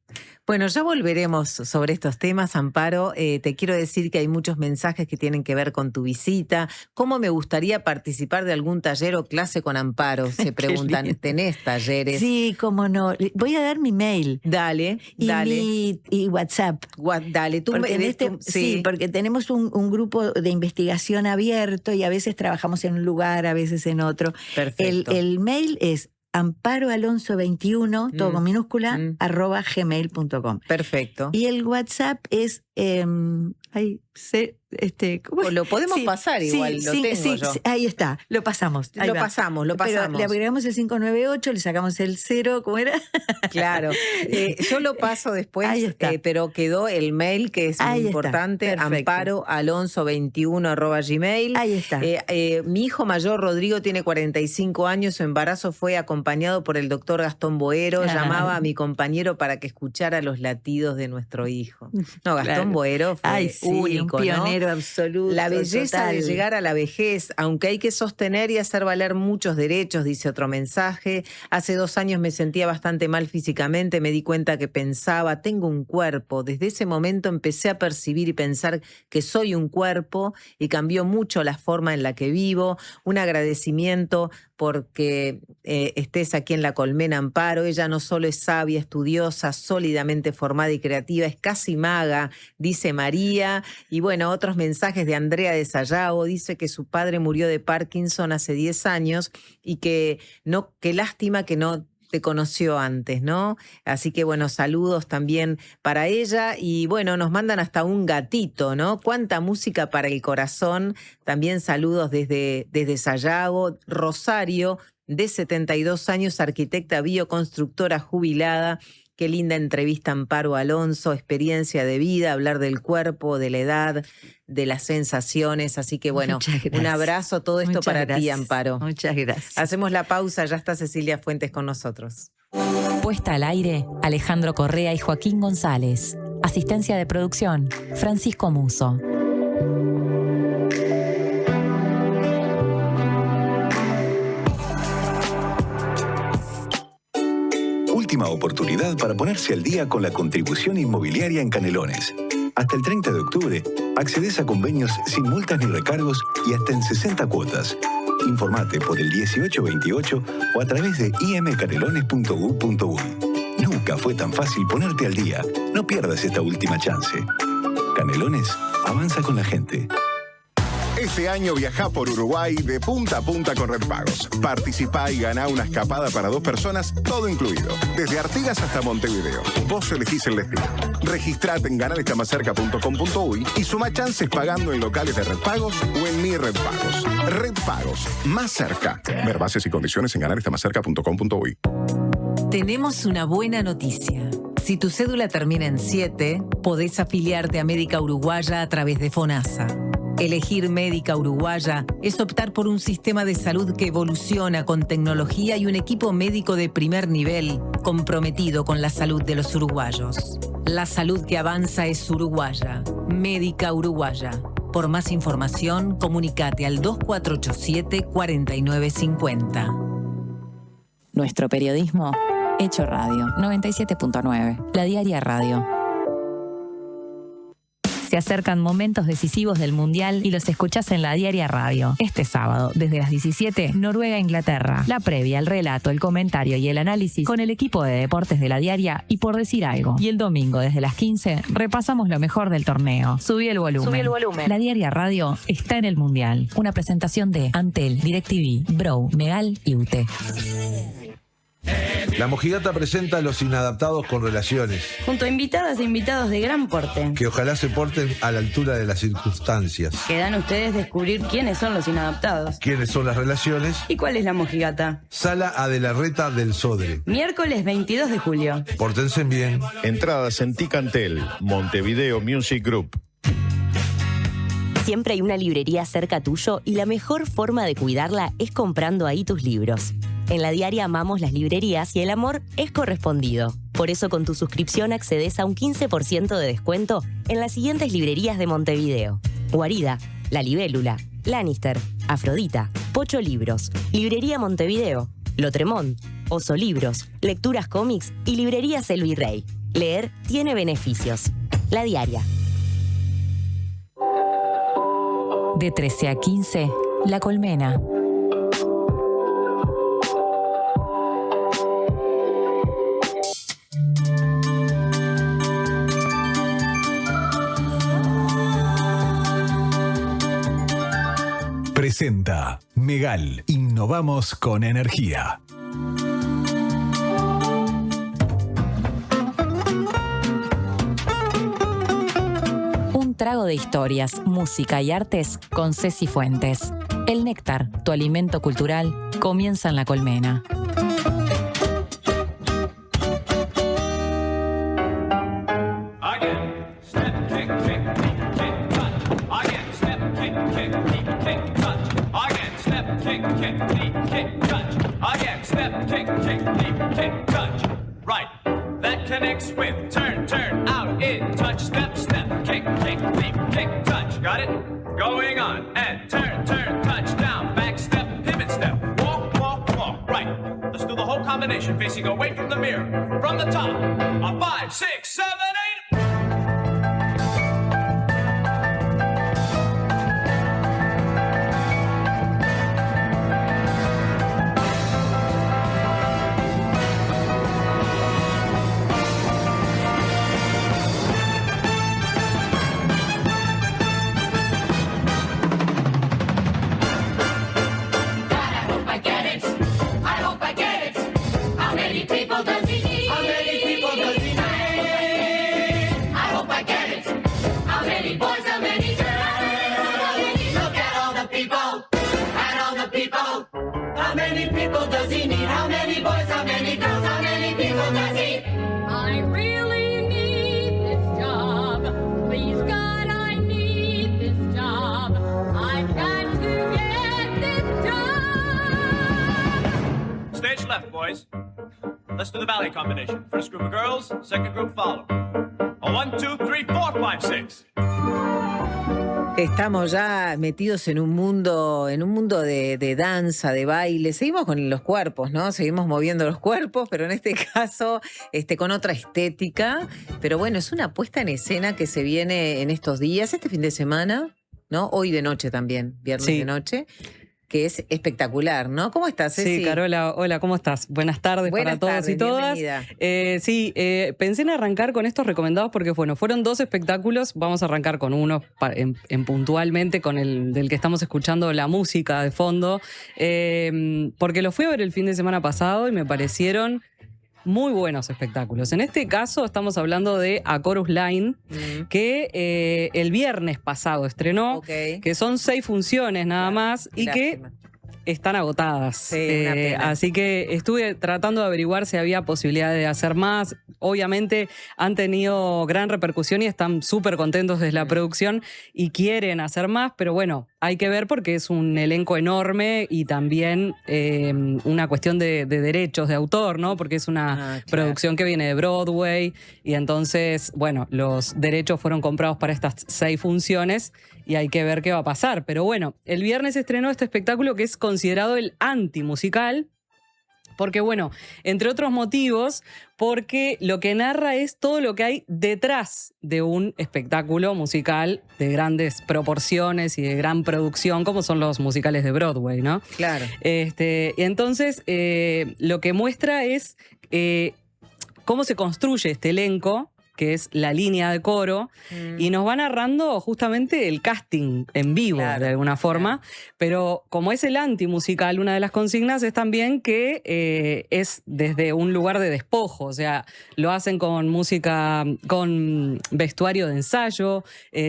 Speaker 2: Bueno, ya volveremos sobre estos temas, Amparo. Te quiero decir que hay muchos mensajes que tienen que ver con tu visita. ¿Cómo me gustaría participar de algún taller o clase con Amparo? Se preguntan, ¿tenés talleres?
Speaker 14: Sí, cómo no. Voy a dar mi mail.
Speaker 2: Dale,
Speaker 14: y
Speaker 2: dale.
Speaker 14: Y WhatsApp.
Speaker 2: Dale, tú
Speaker 14: sí, porque tenemos un grupo de investigación abierto y a veces trabajamos en un lugar, a veces en otro.
Speaker 2: Perfecto.
Speaker 14: El mail es amparoalonso21, todo con minúscula, @gmail.com.
Speaker 2: Perfecto.
Speaker 14: Y el WhatsApp es...
Speaker 2: lo podemos pasar igual, lo tengo yo.
Speaker 14: Ahí está, lo pasamos.
Speaker 2: Lo pasamos.
Speaker 14: Pero le agregamos el 598, le sacamos el 0, ¿cómo era?
Speaker 2: Claro. Yo lo paso después, pero quedó el mail, que es muy importante, amparoalonso21@gmail.
Speaker 14: Ahí está.
Speaker 2: Mi hijo mayor, Rodrigo, tiene 45 años, su embarazo fue acompañado por el doctor Gastón Boero, llamaba a mi compañero para que escuchara los latidos de nuestro hijo. No, Gastón Boero fue único,
Speaker 14: un pionero absoluto.
Speaker 2: La belleza de llegar a la vejez, aunque hay que sostener y hacer valer muchos derechos, dice otro mensaje. Hace 2 años me sentía bastante mal físicamente, me di cuenta que pensaba, tengo un cuerpo. Desde ese momento empecé a percibir y pensar que soy un cuerpo y cambió mucho la forma en la que vivo. Un agradecimiento porque estés aquí en La Colmena, Amparo. Ella no solo es sabia, estudiosa, sólidamente formada y creativa, es casi maga, dice María. Y bueno, otros mensajes de Andrea de Sayago, dice que su padre murió de Parkinson hace 10 años y que qué lástima que no te conoció antes, ¿no? Así que bueno, saludos también para ella y bueno, nos mandan hasta un gatito, ¿no? Cuánta música para el corazón. También saludos desde Sayago. Rosario, de 72 años, arquitecta bioconstructora jubilada. Qué linda entrevista, Amparo Alonso, experiencia de vida, hablar del cuerpo, de la edad, de las sensaciones. Así que bueno, un abrazo, todo esto para ti, Amparo.
Speaker 14: Muchas gracias.
Speaker 2: Hacemos la pausa, ya está Cecilia Fuentes con nosotros.
Speaker 1: Puesta al aire, Alejandro Correa y Joaquín González. Asistencia de producción, Francisco Muso.
Speaker 5: Última oportunidad para ponerse al día con la contribución inmobiliaria en Canelones. Hasta el 30 de octubre, accedes a convenios sin multas ni recargos y hasta en 60 cuotas. Informate por el 1828 o a través de imcanelones.gov.uy. Nunca fue tan fácil ponerte al día. No pierdas esta última chance. Canelones avanza con la gente.
Speaker 4: Este año viajá por Uruguay de punta a punta con Redpagos. Participá y ganá una escapada para 2 personas, todo incluido. Desde Artigas hasta Montevideo. Vos elegís el destino. Registrate en ganalestamascerca.com.uy y suma chances pagando en locales de Redpagos o en Mi Redpagos. Redpagos, más cerca. Ver bases y condiciones en ganalestamascerca.com.uy.
Speaker 1: Tenemos una buena noticia. Si tu cédula termina en 7, podés afiliarte a Médica Uruguaya a través de FONASA. Elegir Médica Uruguaya es optar por un sistema de salud que evoluciona con tecnología y un equipo médico de primer nivel comprometido con la salud de los uruguayos. La salud que avanza es uruguaya. Médica Uruguaya. Por más información, comunicate al 2487-4950. Nuestro periodismo hecho radio. 97.9. La Diaria Radio. Se acercan momentos decisivos del Mundial y los escuchás en La Diaria Radio. Este sábado, desde las 17, Noruega-Inglaterra. La previa, el relato, el comentario y el análisis con el equipo de deportes de La Diaria y Por Decir Algo. Y el domingo, desde las 15, repasamos lo mejor del torneo. Subí el volumen. Subí el volumen. La Diaria Radio está en el Mundial. Una presentación de Antel, DirecTV, Bro, Megal y UTE.
Speaker 3: La Mojigata presenta a Los Inadaptados con Relaciones,
Speaker 6: Junto a invitadas e invitados de gran porte.
Speaker 3: que ojalá se porten a la altura de las circunstancias.
Speaker 6: Quedan ustedes descubrir quiénes son los inadaptados.
Speaker 3: ¿Quiénes son las relaciones?
Speaker 6: ¿Y cuál es la mojigata?
Speaker 3: Sala Adelarreta del Sodre.
Speaker 6: Miércoles 22 de julio.
Speaker 3: Pórtense bien.
Speaker 9: Entradas en Ticantel, Montevideo Music Group.
Speaker 6: Siempre hay una librería cerca tuyo y la mejor forma de cuidarla es comprando ahí tus libros. En La Diaria amamos las librerías y el amor es correspondido. Por eso con tu suscripción accedes a un 15% de descuento en las siguientes librerías de Montevideo: Guarida, La Libélula, Lannister, Afrodita, Pocho Libros, Librería Montevideo, Lotremont, Oso Libros, Lecturas Cómics y Librerías El Virrey. Leer tiene beneficios. La Diaria.
Speaker 1: De 13 a 15, La Colmena.
Speaker 5: Presenta Megal. Innovamos con energía.
Speaker 1: Un trago de historias, música y artes con Ceci Fuentes. El néctar, tu alimento cultural, comienza en La Colmena.
Speaker 8: Right, that connects with turn, turn, out, in, touch, step, step, kick, kick, leap, kick, touch. Got it? Going on and turn, turn, touch, down, back step, pivot step, walk, walk, walk. Right, let's do the whole combination facing away from the mirror. From the top, a 5, 6, 7, 8. Stage left, boys. Let's do the ballet combination. First group of girls, second group follow. A 1, 2, 3, 4, 5, 6.
Speaker 2: Estamos ya metidos en un mundo de danza, de baile. Seguimos con los cuerpos, ¿no? Seguimos moviendo los cuerpos, pero en este caso con otra estética. Pero bueno, es una puesta en escena que se viene en estos días, este fin de semana, ¿no? Hoy de noche también, viernes de noche, que es espectacular, ¿no? ¿Cómo estás, Ceci?
Speaker 10: Sí, Carola, hola, ¿cómo estás? Buenas tardes para todos y todas. Pensé en arrancar con estos recomendados porque, bueno, fueron 2 espectáculos. Vamos a arrancar con uno en puntualmente, con el del que estamos escuchando la música de fondo, porque lo fui a ver el fin de semana pasado y me parecieron muy buenos espectáculos. En este caso estamos hablando de A Chorus Line, que el viernes pasado estrenó, que son 6 funciones nada más y que están agotadas.
Speaker 2: Sí, una pena.
Speaker 10: Así que estuve tratando de averiguar si había posibilidad de hacer más. Obviamente han tenido gran repercusión y están súper contentos desde la producción y quieren hacer más, pero bueno, hay que ver porque es un elenco enorme y también una cuestión de derechos de autor, ¿no? Porque es una producción que viene de Broadway y entonces, bueno, los derechos fueron comprados para estas 6 funciones y hay que ver qué va a pasar. Pero bueno, el viernes estrenó este espectáculo que es considerado el antimusical, porque bueno, entre otros motivos, porque lo que narra es todo lo que hay detrás de un espectáculo musical de grandes proporciones y de gran producción, como son los musicales de Broadway, ¿no?
Speaker 2: Claro.
Speaker 10: Y entonces, lo que muestra es cómo se construye este elenco que es la línea de coro, y nos va narrando justamente el casting en vivo, de alguna forma, pero como es el antimusical, una de las consignas es también que es desde un lugar de despojo, o sea, lo hacen con música, con vestuario de ensayo,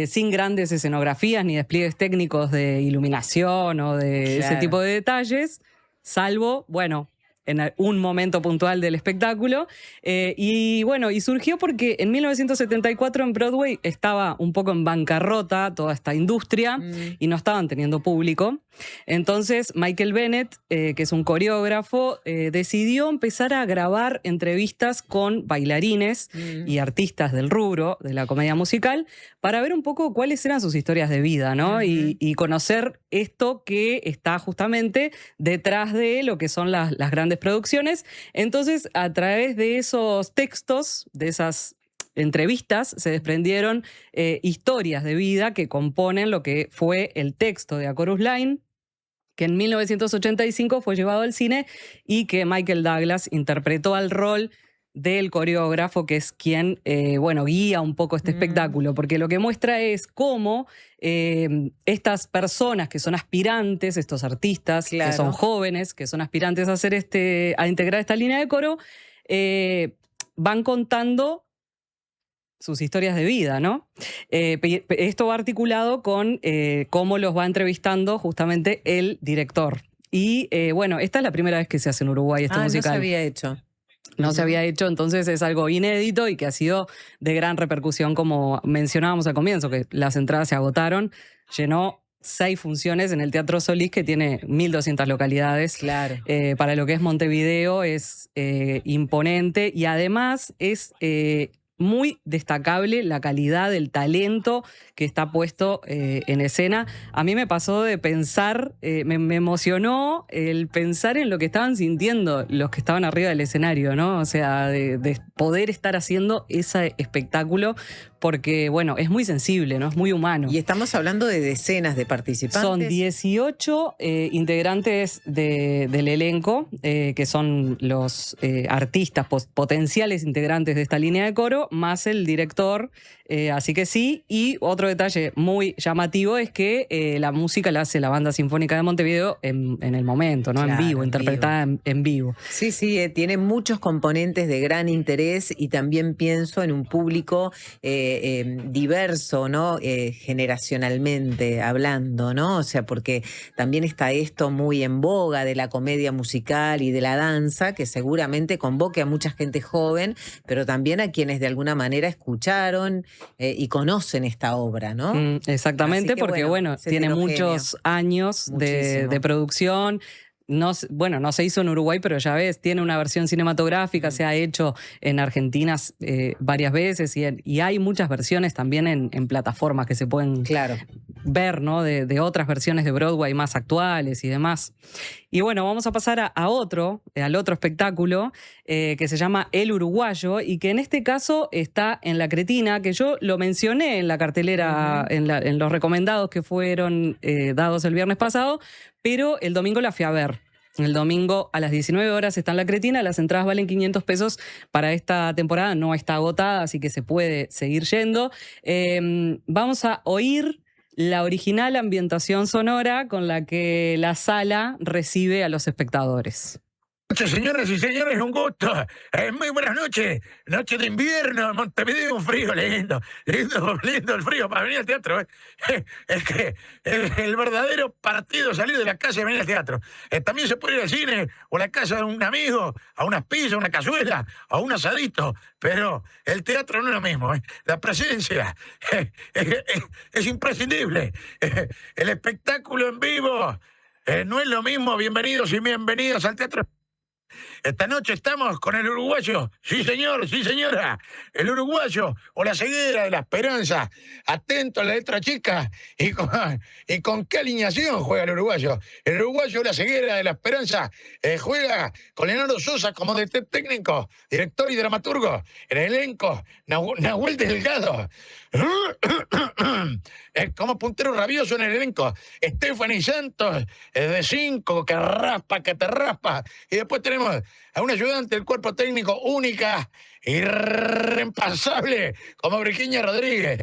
Speaker 10: sin grandes escenografías ni despliegues técnicos de iluminación o de ese tipo de detalles, salvo, bueno, en un momento puntual del espectáculo. Y bueno, y surgió porque en 1974 en Broadway estaba un poco en bancarrota toda esta industria y no estaban teniendo público. Entonces Michael Bennett, que es un coreógrafo, decidió empezar a grabar entrevistas con bailarines y artistas del rubro de la comedia musical para ver un poco cuáles eran sus historias de vida, ¿no? Y conocer esto que está justamente detrás de lo que son las grandes producciones. Entonces, a través de esos textos, de esas entrevistas, se desprendieron historias de vida que componen lo que fue el texto de A Chorus Line, que en 1985 fue llevado al cine y que Michael Douglas interpretó al rol del coreógrafo, que es quien, guía un poco este espectáculo, porque lo que muestra es cómo estas personas que son aspirantes, estos artistas que son jóvenes, que son aspirantes a hacer a integrar esta línea de coro, van contando sus historias de vida, ¿no? Esto va articulado con cómo los va entrevistando justamente el director. Y esta es la primera vez que se hace en Uruguay este musical.
Speaker 2: No se había hecho.
Speaker 10: No se había hecho, entonces es algo inédito y que ha sido de gran repercusión, como mencionábamos al comienzo, que las entradas se agotaron, llenó 6 funciones en el Teatro Solís, que tiene 1.200 localidades.
Speaker 2: Claro.
Speaker 10: Para lo que es Montevideo es imponente y además es muy destacable la calidad del talento que está puesto en escena. A mí me pasó de pensar, me emocionó el pensar en lo que estaban sintiendo los que estaban arriba del escenario, ¿no? O sea, de poder estar haciendo ese espectáculo, porque, bueno, es muy sensible, ¿no? Es muy humano.
Speaker 2: Y estamos hablando de decenas de participantes.
Speaker 10: Son 18 integrantes del elenco, que son los artistas potenciales integrantes de esta línea de coro, más el director. Así que sí, y otro detalle muy llamativo es que la música la hace la Banda Sinfónica de Montevideo en el momento, ¿no?
Speaker 2: Claro,
Speaker 10: en vivo, interpretada en vivo.
Speaker 2: Sí, sí, tiene muchos componentes de gran interés y también pienso en un público diverso, ¿no? Generacionalmente hablando, ¿no? O sea, porque también está esto muy en boga de la comedia musical y de la danza, que seguramente convoque a mucha gente joven, pero también a quienes de alguna manera escucharon y conocen esta obra, ¿no?
Speaker 10: Exactamente, porque bueno, tiene muchos años de producción. No se hizo en Uruguay, pero ya ves, tiene una versión cinematográfica, se ha hecho en Argentina varias veces y hay muchas versiones también en plataformas que se pueden ver, ¿no? De otras versiones de Broadway más actuales y demás. Y bueno, vamos a pasar al otro espectáculo que se llama El Uruguayo y que en este caso está en La Cretina, que yo lo mencioné en la cartelera, en los recomendados que fueron dados el viernes pasado, pero el domingo la fui a ver. El domingo a las 19 horas está en La Cretina, las entradas valen 500 pesos para esta temporada, no está agotada, así que se puede seguir yendo. Vamos a oír la original ambientación sonora con la que la sala recibe a los espectadores.
Speaker 11: Señoras y señores, un gusto. Muy buenas noches. Noche de invierno, Montevideo, un frío lindo. Lindo el frío para venir al teatro. Es que el verdadero partido salir de la casa y venir al teatro. También se puede ir al cine o a la casa de un amigo, a unas pizzas, una cazuela, a un asadito. Pero el teatro no es lo mismo. La presencia es imprescindible. El espectáculo en vivo no es lo mismo. Bienvenidos y bienvenidas al teatro. Esta noche estamos con El Uruguayo. Sí, señor, sí, señora. El Uruguayo o La Ceguera de la Esperanza. Atento a la letra chica. ¿Y con qué alineación juega el Uruguayo? El Uruguayo o La Ceguera de la Esperanza juega con Leonardo Sosa como técnico, director y dramaturgo. En el elenco, Nahuel Delgado. Como puntero rabioso en el elenco. Stephanie Santos, de 5, que raspa, que te raspa. Y después tenemos a un ayudante del cuerpo técnico única, irreemplazable, como Virginia Rodríguez.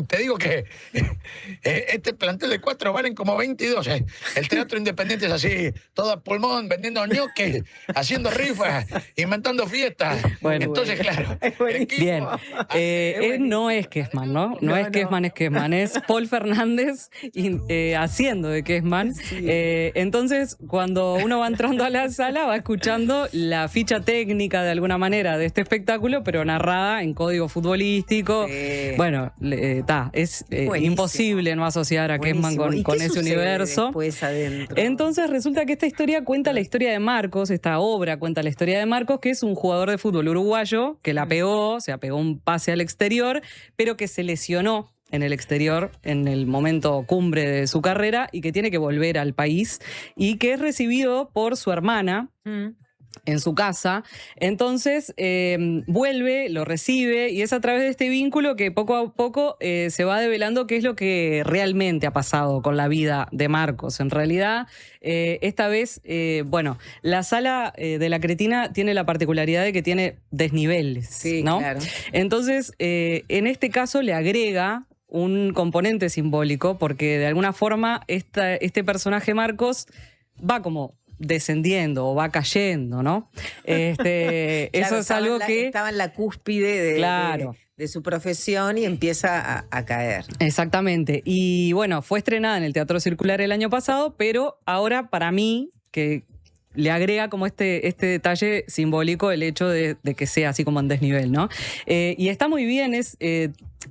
Speaker 11: Te digo que este plantel de 4 valen como 22. El Teatro Independiente es así, todo a pulmón, vendiendo ñoques, haciendo rifas, inventando fiestas.
Speaker 10: Bueno,
Speaker 11: entonces, claro.
Speaker 10: Bien. No es Kessman, ¿no? No es Kessman, es Kessman. Es Paul Fernández haciendo de Kessman.
Speaker 2: Sí.
Speaker 10: Entonces, cuando uno va entrando a la sala, va escuchando la ficha técnica de alguna manera de este espectáculo, pero narrada en código futbolístico.
Speaker 2: Sí.
Speaker 10: Bueno, es imposible no asociar a Kessman con ese universo. Entonces resulta que esta historia cuenta la historia de Marcos, esta obra cuenta la historia de Marcos, que es un jugador de fútbol uruguayo que la pegó, se pegó un pase al exterior, pero que se lesionó en el exterior en el momento cumbre de su carrera y que tiene que volver al país y que es recibido por su hermana en su casa. Entonces vuelve, lo recibe y es a través de este vínculo que poco a poco se va develando qué es lo que realmente ha pasado con la vida de Marcos. En realidad, esta vez, la sala de la Cretina tiene la particularidad de que tiene desniveles,
Speaker 2: sí,
Speaker 10: ¿no?
Speaker 2: Claro.
Speaker 10: Entonces, en este caso le agrega un componente simbólico porque de alguna forma este personaje Marcos va como descendiendo o va cayendo, ¿no? Eso es algo que
Speaker 2: estaba en la cúspide de su profesión y empieza a caer.
Speaker 10: Exactamente. Y bueno, fue estrenada en el Teatro Circular el año pasado, pero ahora para mí, que le agrega como este detalle simbólico el hecho de que sea así como en desnivel, ¿no? Y está muy bien,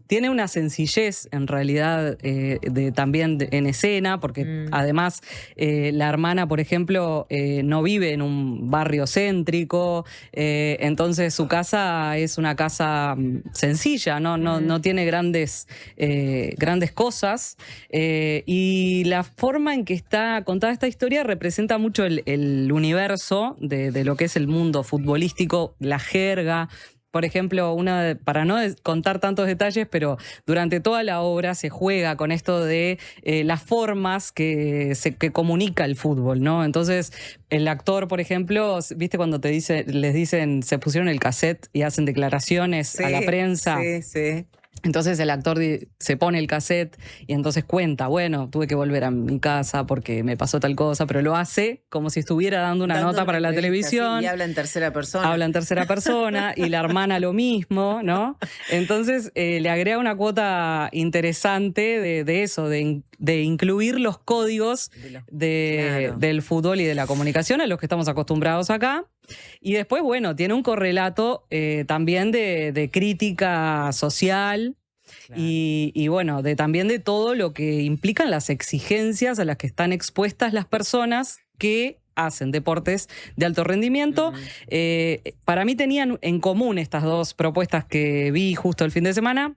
Speaker 10: tiene una sencillez en realidad también en escena, porque además la hermana, por ejemplo, no vive en un barrio céntrico, entonces su casa es una casa sencilla, no tiene grandes cosas, y la forma en que está contada esta historia representa mucho el universo de lo que es el mundo futbolístico, la jerga. Por ejemplo, para no contar tantos detalles, pero durante toda la obra se juega con esto de las formas que comunica el fútbol, ¿no? Entonces, el actor, por ejemplo, ¿viste cuando les dicen se pusieron el cassette y hacen declaraciones a la prensa?
Speaker 2: Sí.
Speaker 10: Entonces el actor se pone el cassette y entonces cuenta, bueno, tuve que volver a mi casa porque me pasó tal cosa, pero lo hace como si estuviera dando una nota para la televisión.
Speaker 2: Sí, y habla en tercera persona.
Speaker 10: Habla en tercera persona y la hermana lo mismo, ¿no? Entonces le agrega una cuota interesante de eso, de incluir los códigos del fútbol y de la comunicación a los que estamos acostumbrados acá. Y después, bueno, tiene un correlato también de crítica social. Claro. Y bueno, también de todo lo que implican las exigencias a las que están expuestas las personas que hacen deportes de alto rendimiento. Para mí tenían en común estas dos propuestas que vi justo el fin de semana,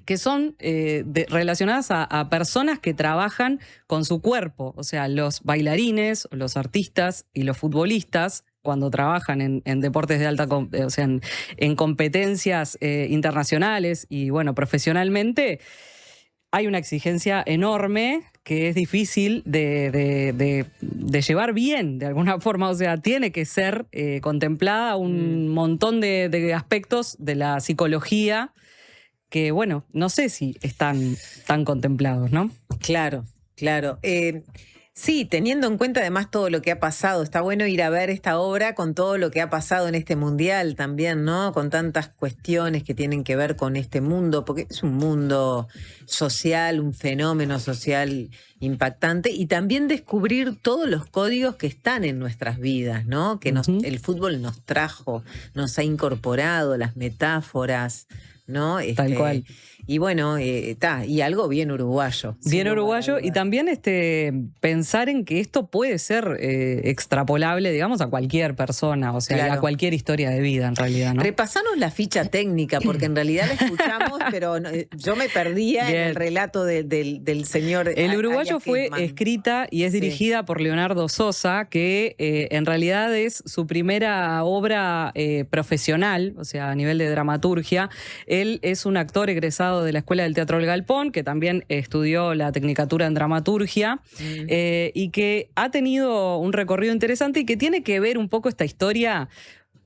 Speaker 10: que son relacionadas a personas que trabajan con su cuerpo, o sea, los bailarines, los artistas y los futbolistas, cuando trabajan en deportes de alta, o sea, en competencias internacionales y, bueno, profesionalmente, hay una exigencia enorme que es difícil de llevar bien, de alguna forma. O sea, tiene que ser contemplada un montón de aspectos de la psicología que, bueno, no sé si están tan contemplados, ¿no?
Speaker 2: Claro. Sí, teniendo en cuenta además todo lo que ha pasado, está bueno ir a ver esta obra con todo lo que ha pasado en este mundial también, ¿no? Con tantas cuestiones que tienen que ver con este mundo, porque es un mundo social, un fenómeno social impactante, y también descubrir todos los códigos que están en nuestras vidas, ¿no? Que el fútbol nos trajo, nos ha incorporado, las metáforas, ¿no?
Speaker 10: Tal cual.
Speaker 2: Y bueno, y algo bien uruguayo.
Speaker 10: Bien uruguayo, y también pensar en que esto puede ser extrapolable, digamos, a cualquier persona, o sea, claro, a cualquier historia de vida, en realidad, ¿no?
Speaker 2: Repasanos la ficha técnica, porque en realidad la escuchamos, pero yo me perdía en el relato del señor.
Speaker 10: El uruguayo fue escrita y es dirigida por Leonardo Sosa, que en realidad es su primera obra profesional, o sea, a nivel de dramaturgia. Él es un actor egresado de la Escuela del Teatro El Galpón, que también estudió la tecnicatura en dramaturgia y que ha tenido un recorrido interesante y que tiene que ver un poco esta historia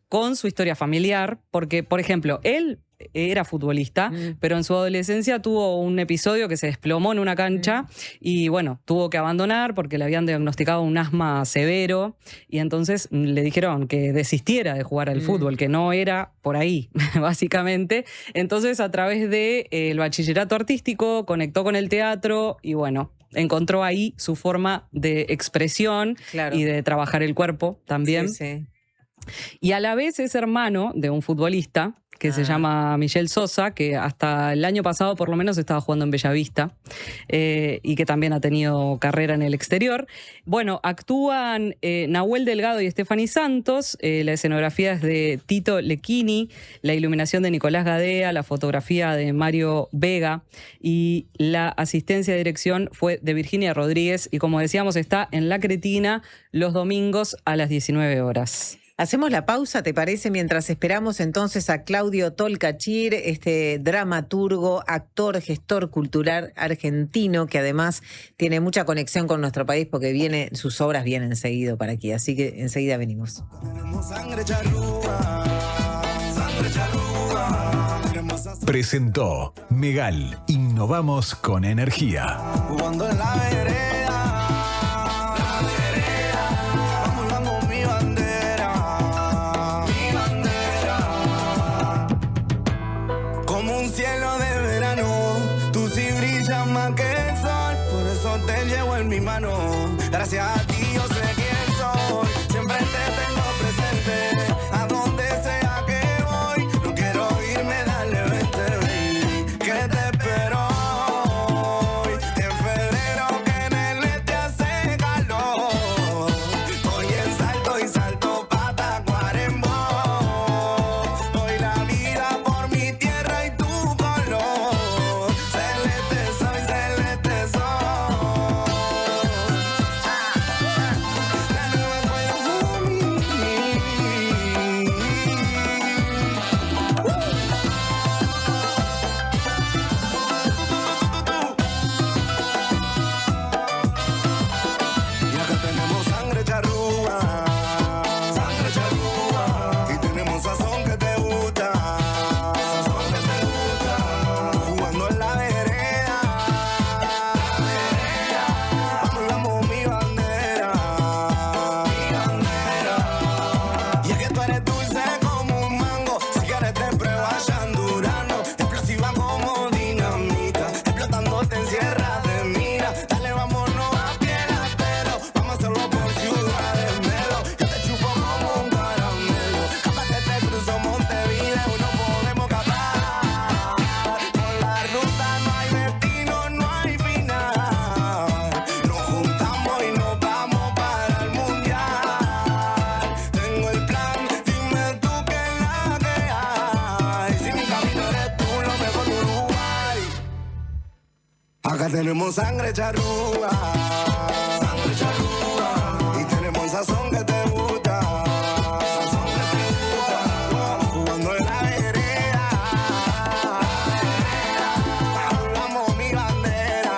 Speaker 10: con su historia familiar, porque, por ejemplo, él era futbolista, pero en su adolescencia tuvo un episodio que se desplomó en una cancha y bueno, tuvo que abandonar porque le habían diagnosticado un asma severo y entonces le dijeron que desistiera de jugar al fútbol, que no era por ahí, básicamente. Entonces, a través del bachillerato artístico, conectó con el teatro y bueno, encontró ahí su forma de expresión y de trabajar el cuerpo también.
Speaker 2: Sí.
Speaker 10: Y a la vez es hermano de un futbolista que se llama Michel Sosa, que hasta el año pasado por lo menos estaba jugando en Bellavista y que también ha tenido carrera en el exterior. Bueno, actúan Nahuel Delgado y Stephanie Santos, la escenografía es de Tito Lecchini, la iluminación de Nicolás Gadea, la fotografía de Mario Vega y la asistencia de dirección fue de Virginia Rodríguez y como decíamos está en La Cretina los domingos a las 19 horas.
Speaker 2: Hacemos la pausa, ¿te parece? Mientras esperamos entonces a Claudio Tolcachir, este dramaturgo, actor, gestor cultural argentino, que además tiene mucha conexión con nuestro país porque sus obras vienen seguido para aquí. Así que enseguida venimos.
Speaker 5: Presentó Megal, innovamos con energía.
Speaker 19: Jugando en la vereda, vamos dando mi bandera, como un cielo de verano, tú sí brillas más que el sol, por eso te llevo en mi mano, gracias a ti yo sé quién soy, siempre te tengo presente, a donde sea que voy, no quiero irme, dale vente, baby, que te espero. Acá tenemos sangre charrúa, y tenemos sazón que te gusta, jugando en la vereda, hablamos mi bandera.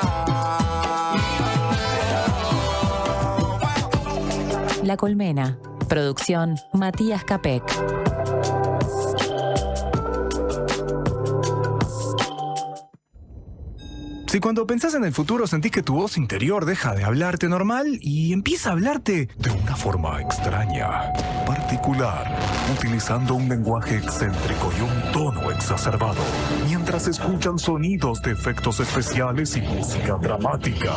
Speaker 1: La Colmena. Producción Matías Capek.
Speaker 12: Si cuando pensás en el futuro sentís que tu voz interior deja de hablarte normal y empieza a hablarte de una forma extraña, particular, utilizando un lenguaje excéntrico y un tono exacerbado, mientras escuchan sonidos de efectos especiales y música dramática,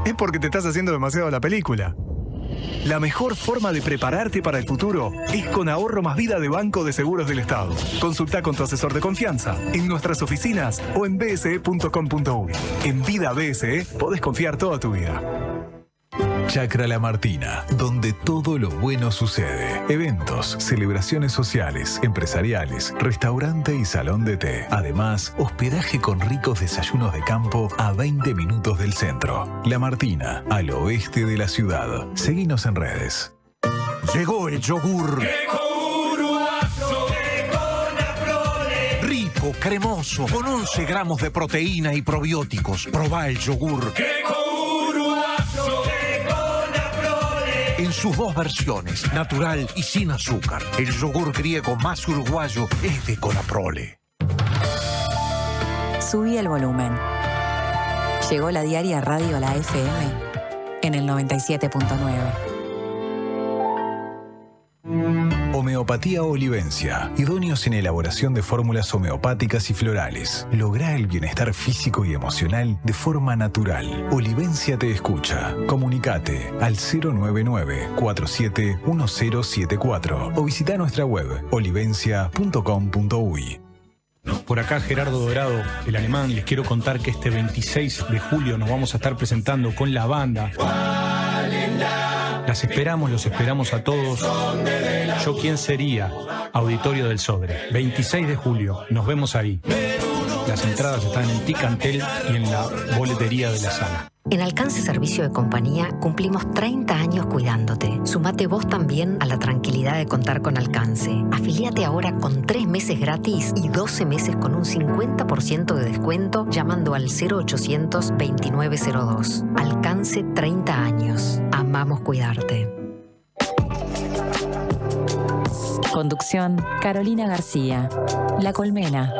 Speaker 12: es porque te estás haciendo demasiado la película. La mejor forma de prepararte para el futuro es con Ahorro Más Vida de Banco de Seguros del Estado. Consulta con tu asesor de confianza en nuestras oficinas o en bse.com.uy. En Vida BSE podés confiar toda tu vida.
Speaker 5: Chacra La Martina, donde todo lo bueno sucede. Eventos, celebraciones sociales, empresariales, restaurante y salón de té. Además, hospedaje con ricos desayunos de campo a 20 minutos del centro. La Martina, al oeste de la ciudad. Seguinos en redes.
Speaker 12: Llegó el yogur. Rita
Speaker 13: rico, cremoso, con 11 gramos de proteína y probióticos. Probá el yogur en sus dos versiones, natural y sin azúcar. El yogur griego más uruguayo es de Conaprole.
Speaker 15: Subí el volumen. Llegó la diaria Radio La FM en el 97.9.
Speaker 5: Homeopatía Olivencia. Idóneos en elaboración de fórmulas homeopáticas y florales. Lográ el bienestar físico y emocional de forma natural. Olivencia te escucha. Comunicate al 099-471074 o visita nuestra web olivencia.com.uy.
Speaker 17: Por acá Gerardo Dorado, el alemán. Les quiero contar que este 26 de julio nos vamos a estar presentando con la banda. Los esperamos a todos. ¿Yo quién sería? Auditorio del Sodre. 26 de julio, nos vemos ahí. Las entradas están en Ticantel y en la boletería de la sala.
Speaker 24: En Alcance Servicio de Compañía cumplimos 30 años cuidándote. Sumate vos también a la tranquilidad de contar con Alcance. Afiliate ahora con 3 meses gratis y 12 meses con un 50% de descuento llamando al 0800 2902. Alcance 30 años. Amamos cuidarte.
Speaker 15: Conducción, Carolina García. La Colmena.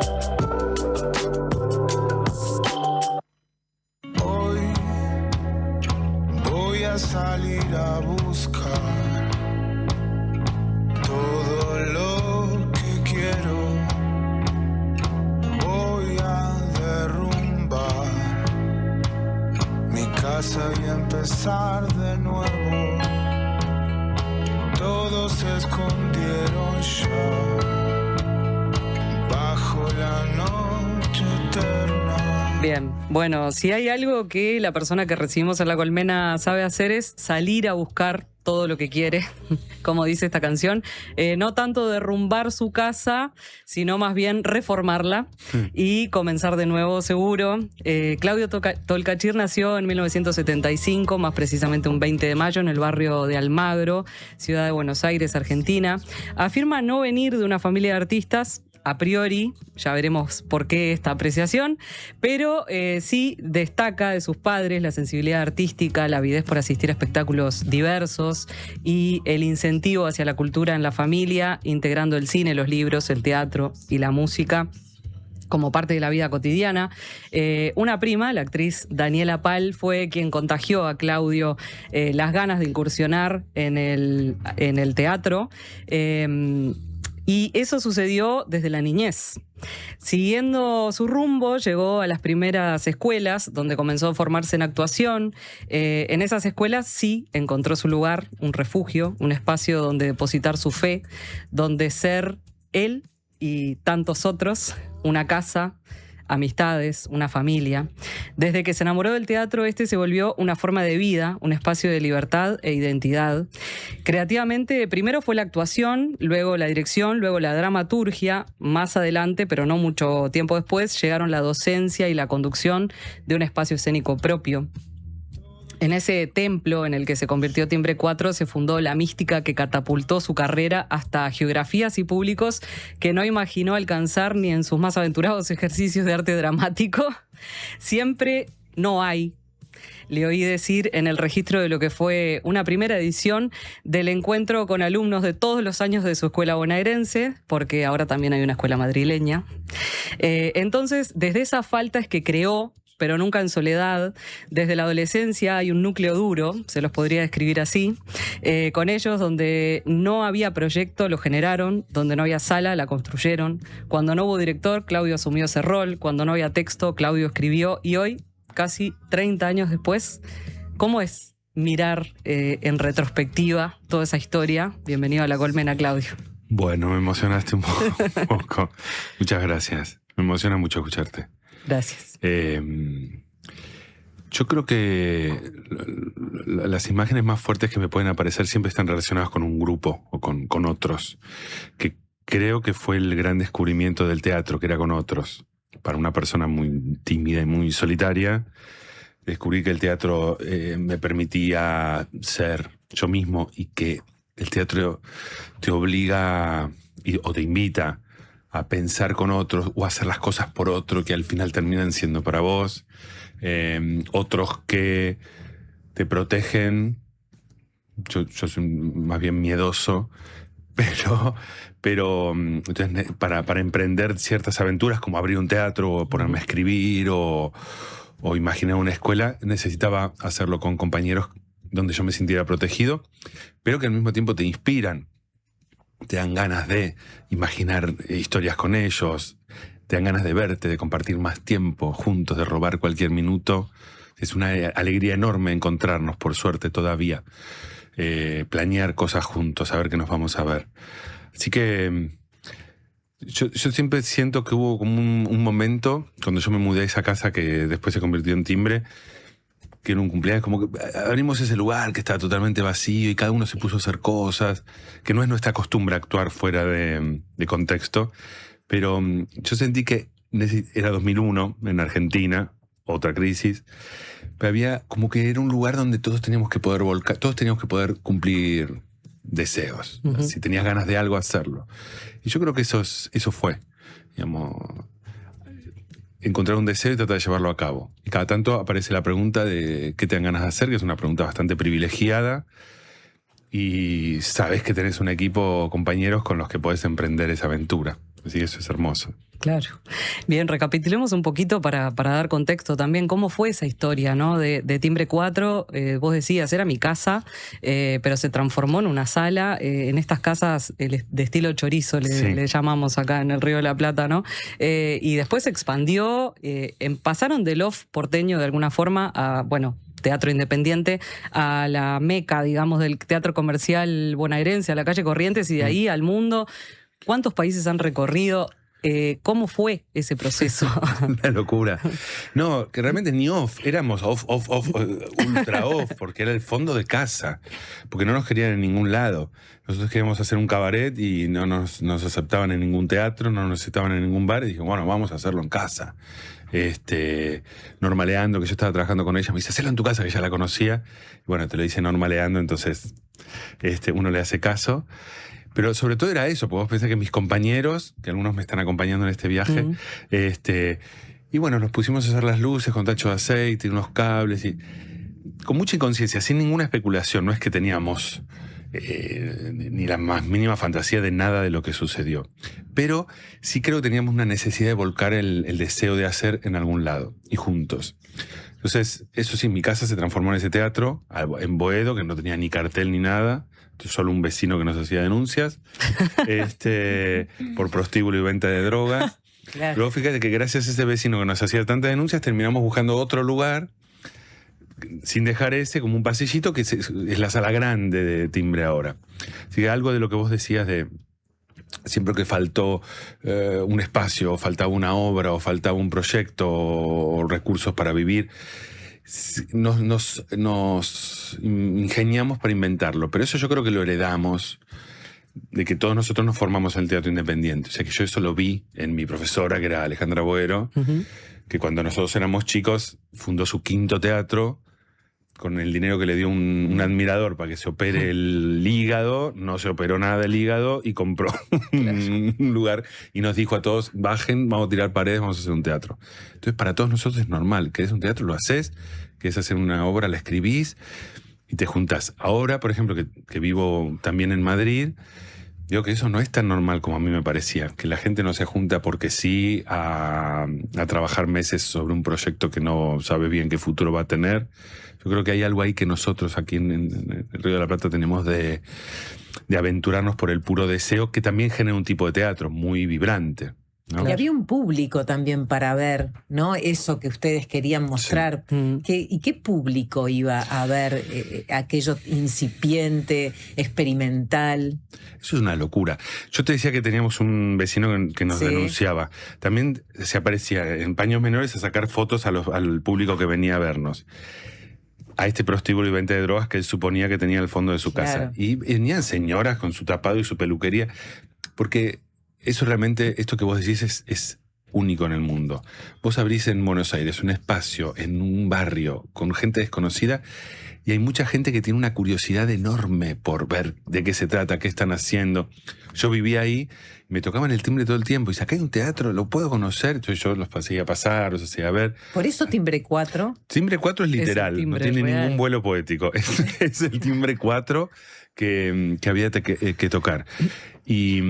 Speaker 25: Voy a salir a buscar todo lo que quiero. Voy a derrumbar mi casa y empezar de nuevo. Todos se escondieron ya bajo la noche eterna.
Speaker 10: Bien, bueno, si hay algo que la persona que recibimos en La Colmena sabe hacer es salir a buscar todo lo que quiere, como dice esta canción. No tanto derrumbar su casa, sino más bien reformarla y comenzar de nuevo seguro. Claudio Tolcachir nació en 1975, más precisamente un 20 de mayo, en el barrio de Almagro, ciudad de Buenos Aires, Argentina. Afirma no venir de una familia de artistas. A priori, ya veremos por qué esta apreciación, pero sí destaca de sus padres la sensibilidad artística, la avidez por asistir a espectáculos diversos y el incentivo hacia la cultura en la familia, integrando el cine, los libros, el teatro y la música como parte de la vida cotidiana. Una prima, la actriz Daniela Pal, fue quien contagió a Claudio las ganas de incursionar en el teatro. Y eso sucedió desde la niñez. Siguiendo su rumbo, llegó a las primeras escuelas, donde comenzó a formarse en actuación. En esas escuelas sí encontró su lugar, un refugio, un espacio donde depositar su fe, donde ser él y tantos otros, una casa, amistades, una familia. Desde que se enamoró del teatro, este se volvió una forma de vida, un espacio de libertad e identidad. Creativamente, primero fue la actuación, luego la dirección, luego la dramaturgia. Más adelante, pero no mucho tiempo después, llegaron la docencia y la conducción de un espacio escénico propio. En ese templo en el que se convirtió Timbre 4 se fundó la mística que catapultó su carrera hasta geografías y públicos que no imaginó alcanzar ni en sus más aventurados ejercicios de arte dramático. Siempre no hay. Le oí decir en el registro de lo que fue una primera edición del encuentro con alumnos de todos los años de su escuela bonaerense, porque ahora también hay una escuela madrileña. Entonces, desde esa falta es que creó, pero nunca en soledad. Desde la adolescencia hay un núcleo duro, se los podría describir así. Con ellos, donde no había proyecto, lo generaron. Donde no había sala, la construyeron. Cuando no hubo director, Claudio asumió ese rol. Cuando no había texto, Claudio escribió. Y hoy, casi 30 años después, ¿cómo es mirar en retrospectiva toda esa historia? Bienvenido a La Colmena, Claudio.
Speaker 26: Bueno, me emocionaste un poco. Muchas gracias. Me emociona mucho escucharte.
Speaker 10: Gracias.
Speaker 26: Yo creo que las imágenes más fuertes que me pueden aparecer siempre están relacionadas con un grupo o con otros, que creo que fue el gran descubrimiento del teatro, que era con otros. Para una persona muy tímida y muy solitaria, descubrí que el teatro me permitía ser yo mismo y que el teatro te obliga o te invita a pensar con otros o a hacer las cosas por otro que al final terminan siendo para vos. Otros que te protegen. Yo soy más bien miedoso, pero entonces, para emprender ciertas aventuras como abrir un teatro o ponerme a escribir o imaginar una escuela, necesitaba hacerlo con compañeros donde yo me sintiera protegido, pero que al mismo tiempo te inspiran, te dan ganas de imaginar historias con ellos, te dan ganas de verte, de compartir más tiempo juntos, de robar cualquier minuto. Es una alegría enorme encontrarnos, por suerte todavía, planear cosas juntos, saber que nos vamos a ver. Así que yo siempre siento que hubo como un momento, cuando yo me mudé a esa casa que después se convirtió en Timbre, que en un cumpleaños como que abrimos ese lugar que estaba totalmente vacío y cada uno se puso a hacer cosas, que no es nuestra costumbre actuar fuera de contexto, pero yo sentí que era 2001 en Argentina, otra crisis, pero había como que era un lugar donde todos teníamos que poder volcar, todos teníamos que poder cumplir deseos. Uh-huh. Si tenías ganas de algo, hacerlo. Y yo creo que eso fue, digamos, encontrar un deseo y tratar de llevarlo a cabo. Y cada tanto aparece la pregunta de qué te dan ganas de hacer, que es una pregunta bastante privilegiada, y sabes que tenés un equipo, compañeros con los que podés emprender esa aventura. Así que eso es hermoso.
Speaker 10: Claro. Bien, recapitulemos un poquito para dar contexto también. ¿Cómo fue esa historia, ¿no? de Timbre 4? Vos decías, era mi casa, pero se transformó en una sala. En estas casas de estilo chorizo, le llamamos acá en el Río de la Plata, ¿no? Y después se expandió. Pasaron del off porteño de alguna forma a, bueno, teatro independiente, a la meca, digamos, del teatro comercial bonaerense, a la calle Corrientes y de ahí al mundo. ¿Cuántos países han recorrido? ¿Cómo fue ese proceso?
Speaker 26: Una locura. No, que realmente ni off, éramos off, ultra off, porque era el fondo de casa, porque no nos querían en ningún lado. Nosotros queríamos hacer un cabaret y no nos aceptaban en ningún teatro, no nos aceptaban en ningún bar, y dije, bueno, vamos a hacerlo en casa. Normaleando, que yo estaba trabajando con ella, me dice, hacelo en tu casa, que ya la conocía. Y bueno, te lo dice Normaleando, entonces uno le hace caso. Pero sobre todo era eso, porque vos pensás que mis compañeros, que algunos me están acompañando en este viaje, y bueno, nos pusimos a hacer las luces con tacho de aceite y unos cables, y con mucha inconsciencia, sin ninguna especulación. No es que teníamos ni la más mínima fantasía de nada de lo que sucedió. Pero sí creo que teníamos una necesidad de volcar el deseo de hacer en algún lado, y juntos. Entonces, eso sí, mi casa se transformó en ese teatro, en Boedo, que no tenía ni cartel ni nada, solo un vecino que nos hacía denuncias, por prostíbulo y venta de drogas. Claro. Luego fíjate que gracias a ese vecino que nos hacía tantas denuncias, terminamos buscando otro lugar, sin dejar ese, como un pasillito, que es la sala grande de Timbre ahora. Así que algo de lo que vos decías de siempre que faltó un espacio, o faltaba una obra, o faltaba un proyecto, o recursos para vivir, nos ingeniamos para inventarlo. Pero eso yo creo que lo heredamos de que todos nosotros nos formamos en el teatro independiente. O sea que yo eso lo vi en mi profesora, que era Alejandra Boero, que cuando nosotros éramos chicos fundó su 5º teatro con el dinero que le dio un admirador para que se opere el hígado. No se operó nada del hígado y compró un lugar y nos dijo a todos, bajen, vamos a tirar paredes, vamos a hacer un teatro. Entonces para todos nosotros es normal, querés un teatro, lo haces, querés hacer una obra, la escribís y te juntás. Ahora, por ejemplo, que vivo también en Madrid, digo que eso no es tan normal como a mí me parecía, que la gente no se junta porque sí a trabajar meses sobre un proyecto que no sabe bien qué futuro va a tener. Yo creo que hay algo ahí que nosotros aquí en el Río de la Plata tenemos de aventurarnos por el puro deseo, que también genera un tipo de teatro muy vibrante, ¿no?
Speaker 2: Y había un público también para ver, ¿no? Eso que ustedes querían mostrar. Sí. ¿Y qué público iba a ver aquello incipiente, experimental?
Speaker 26: Eso es una locura. Yo te decía que teníamos un vecino que nos denunciaba. También se aparecía en paños menores a sacar fotos al público que venía a vernos. A este prostíbulo y venta de drogas que él suponía que tenía al fondo de su casa. Claro. Y venían señoras con su tapado y su peluquería, porque eso realmente, esto que vos decís es único en el mundo. Vos abrís en Buenos Aires un espacio en un barrio con gente desconocida y hay mucha gente que tiene una curiosidad enorme por ver de qué se trata, qué están haciendo. Yo vivía ahí, me tocaban el timbre todo el tiempo y dice, acá hay un teatro, ¿lo puedo conocer? Entonces yo los hacía pasar, los hacía ver.
Speaker 2: Por eso timbre 4.
Speaker 26: Timbre 4 es literal, no tiene
Speaker 2: real.
Speaker 26: ningún vuelo poético. Es el timbre 4 que había que tocar. Y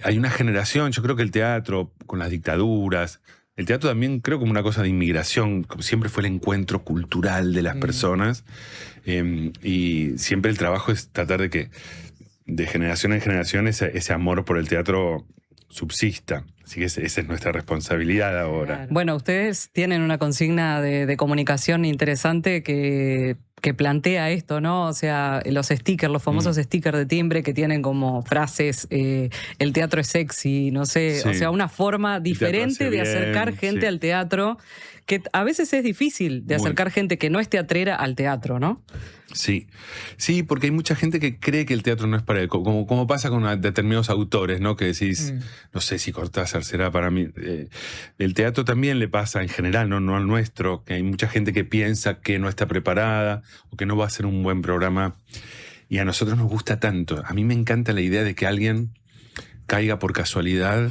Speaker 26: hay una generación, yo creo que el teatro, con las dictaduras, el teatro también creo como una cosa de inmigración, como siempre fue el encuentro cultural de las personas, y siempre el trabajo es tratar de que de generación en generación ese amor por el teatro subsista. Así que esa es nuestra responsabilidad ahora.
Speaker 10: Bueno, ustedes tienen una consigna de comunicación interesante que plantea esto, ¿no? O sea, los stickers, los famosos stickers de timbre que tienen como frases, el teatro es sexy, no sé,
Speaker 26: Sí.
Speaker 10: o sea, una forma diferente de acercar gente al teatro, que a veces es difícil de acercar gente que no es teatrera al teatro, ¿no?
Speaker 26: Sí, sí, porque hay mucha gente que cree que el teatro no es para él, como pasa con determinados autores, ¿no? Que decís, no sé si Cortázar será para mí. El teatro también le pasa en general, no al nuestro, que hay mucha gente que piensa que no está preparada o que no va a ser un buen programa. Y a nosotros nos gusta tanto. A mí me encanta la idea de que alguien caiga por casualidad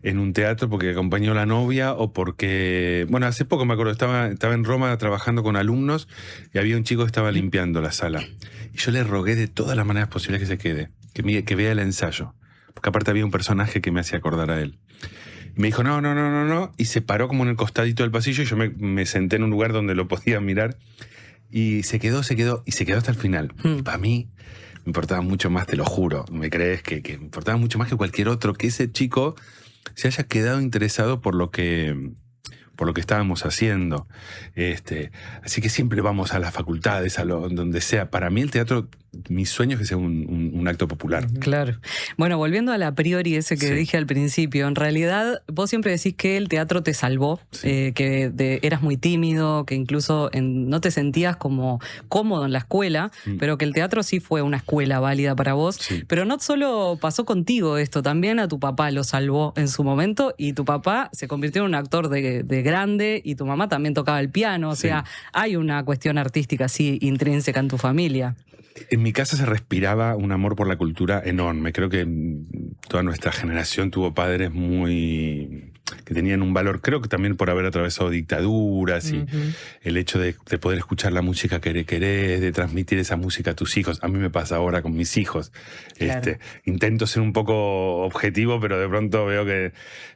Speaker 26: en un teatro porque acompañó a la novia o porque... Bueno, hace poco me acuerdo, estaba en Roma trabajando con alumnos y había un chico que estaba limpiando la sala. Y yo le rogué de todas las maneras posibles que se quede, que vea el ensayo. Porque aparte había un personaje que me hacía acordar a él. Y me dijo, no, y se paró como en el costadito del pasillo y yo me senté en un lugar donde lo podía mirar y se quedó hasta el final. Y para mí me importaba mucho más, te lo juro, ¿me crees? Que me importaba mucho más que cualquier otro, que ese chico se haya quedado interesado por lo que estábamos haciendo. Así que siempre vamos a las facultades, donde sea. Para mí el teatro, mi sueño es que sea un acto popular.
Speaker 10: Claro. Bueno, volviendo al a priori ese que dije al principio, en realidad vos siempre decís que el teatro te salvó, que eras muy tímido, que incluso no te sentías como cómodo en la escuela, pero que el teatro sí fue una escuela válida para vos. Pero no solo pasó contigo esto, también a tu papá lo salvó en su momento y tu papá se convirtió en un actor de grande y tu mamá también tocaba el piano. O sea, hay una cuestión artística así intrínseca en tu familia.
Speaker 26: En mi casa se respiraba un amor por la cultura enorme. Creo que toda nuestra generación tuvo padres que tenían un valor, creo que también por haber atravesado dictaduras y el hecho de poder escuchar la música que querés, de transmitir esa música a tus hijos. A mí me pasa ahora con mis hijos. Claro. Intento ser un poco objetivo, pero de pronto veo que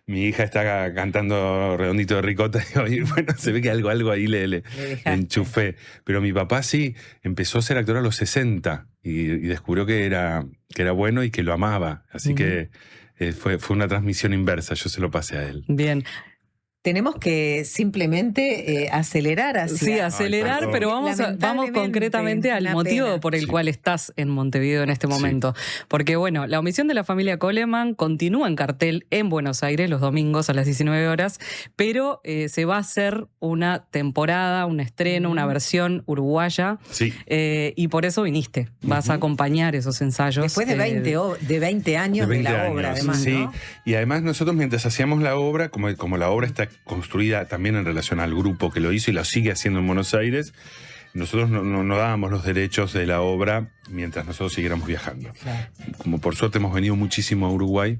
Speaker 26: mi hija está cantando Redondito de Ricota y bueno, se ve que algo ahí le enchufé. Pero mi papá sí empezó a ser actor a los 60 y descubrió que era bueno y que lo amaba. Así que fue una transmisión inversa, yo se lo pasé a él.
Speaker 10: Bien.
Speaker 2: Tenemos que simplemente acelerar hacia...
Speaker 10: Sí, acelerar, pero vamos concretamente al motivo por el cual estás en Montevideo en este momento. Porque bueno, la omisión de la familia Coleman continúa en cartel en Buenos Aires los domingos a las 19 horas, pero se va a hacer una temporada, un estreno, una versión uruguaya.
Speaker 26: Sí.
Speaker 10: Y por eso viniste. Vas a acompañar esos ensayos.
Speaker 2: Después de 20 años de la obra, además,
Speaker 26: sí.
Speaker 2: ¿no?
Speaker 26: Y además nosotros mientras hacíamos la obra, como la obra está construida también en relación al grupo que lo hizo y lo sigue haciendo en Buenos Aires, nosotros no dábamos los derechos de la obra mientras nosotros siguiéramos viajando. Claro. Como por suerte hemos venido muchísimo a Uruguay,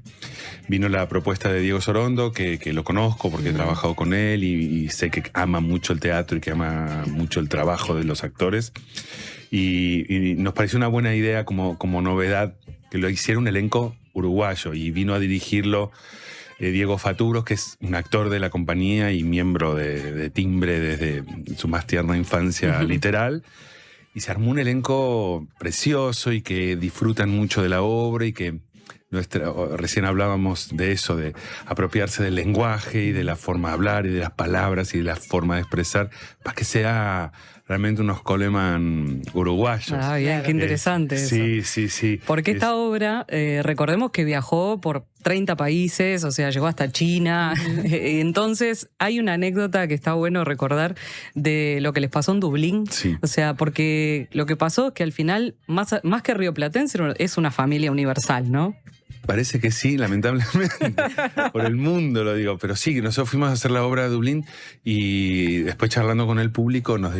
Speaker 26: vino la propuesta de Diego Sorondo, que lo conozco porque he trabajado con él y sé que ama mucho el teatro y que ama mucho el trabajo de los actores. Y nos pareció una buena idea como novedad que lo hiciera un elenco uruguayo y vino a dirigirlo Diego Faturos, que es un actor de la compañía y miembro de Timbre desde su más tierna infancia literal. Y se armó un elenco precioso y que disfrutan mucho de la obra y que recién hablábamos de eso, de apropiarse del lenguaje y de la forma de hablar y de las palabras y de la forma de expresar para que sea realmente unos Coleman uruguayos.
Speaker 10: Ah, bien, qué interesante eso.
Speaker 26: Sí.
Speaker 10: Porque esta obra, recordemos que viajó por 30 países, o sea, llegó hasta China. Entonces, hay una anécdota que está bueno recordar de lo que les pasó en Dublín.
Speaker 26: Sí.
Speaker 10: O sea, porque lo que pasó es que al final, más que rioplatense, es una familia universal, ¿no?
Speaker 26: Parece que sí, lamentablemente. Por el mundo lo digo. Pero sí, nosotros fuimos a hacer la obra de Dublín y después charlando con el público nos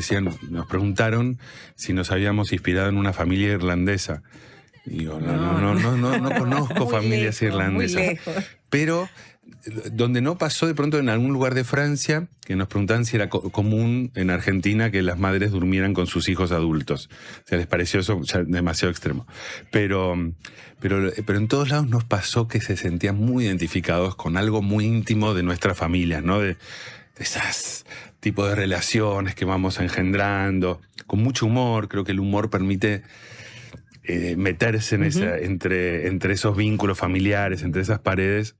Speaker 26: preguntaron si nos habíamos inspirado en una familia irlandesa. Y digo, no conozco familias irlandesas.
Speaker 2: Muy lejos.
Speaker 26: Pero donde no pasó de pronto en algún lugar de Francia, que nos preguntaban si era común en Argentina que las madres durmieran con sus hijos adultos. O sea, les pareció eso ya demasiado extremo. Pero en todos lados nos pasó que se sentían muy identificados con algo muy íntimo de nuestras familias, ¿no? De esas tipos de relaciones que vamos engendrando, con mucho humor. Creo que el humor permite meterse en entre esos vínculos familiares, entre esas paredes.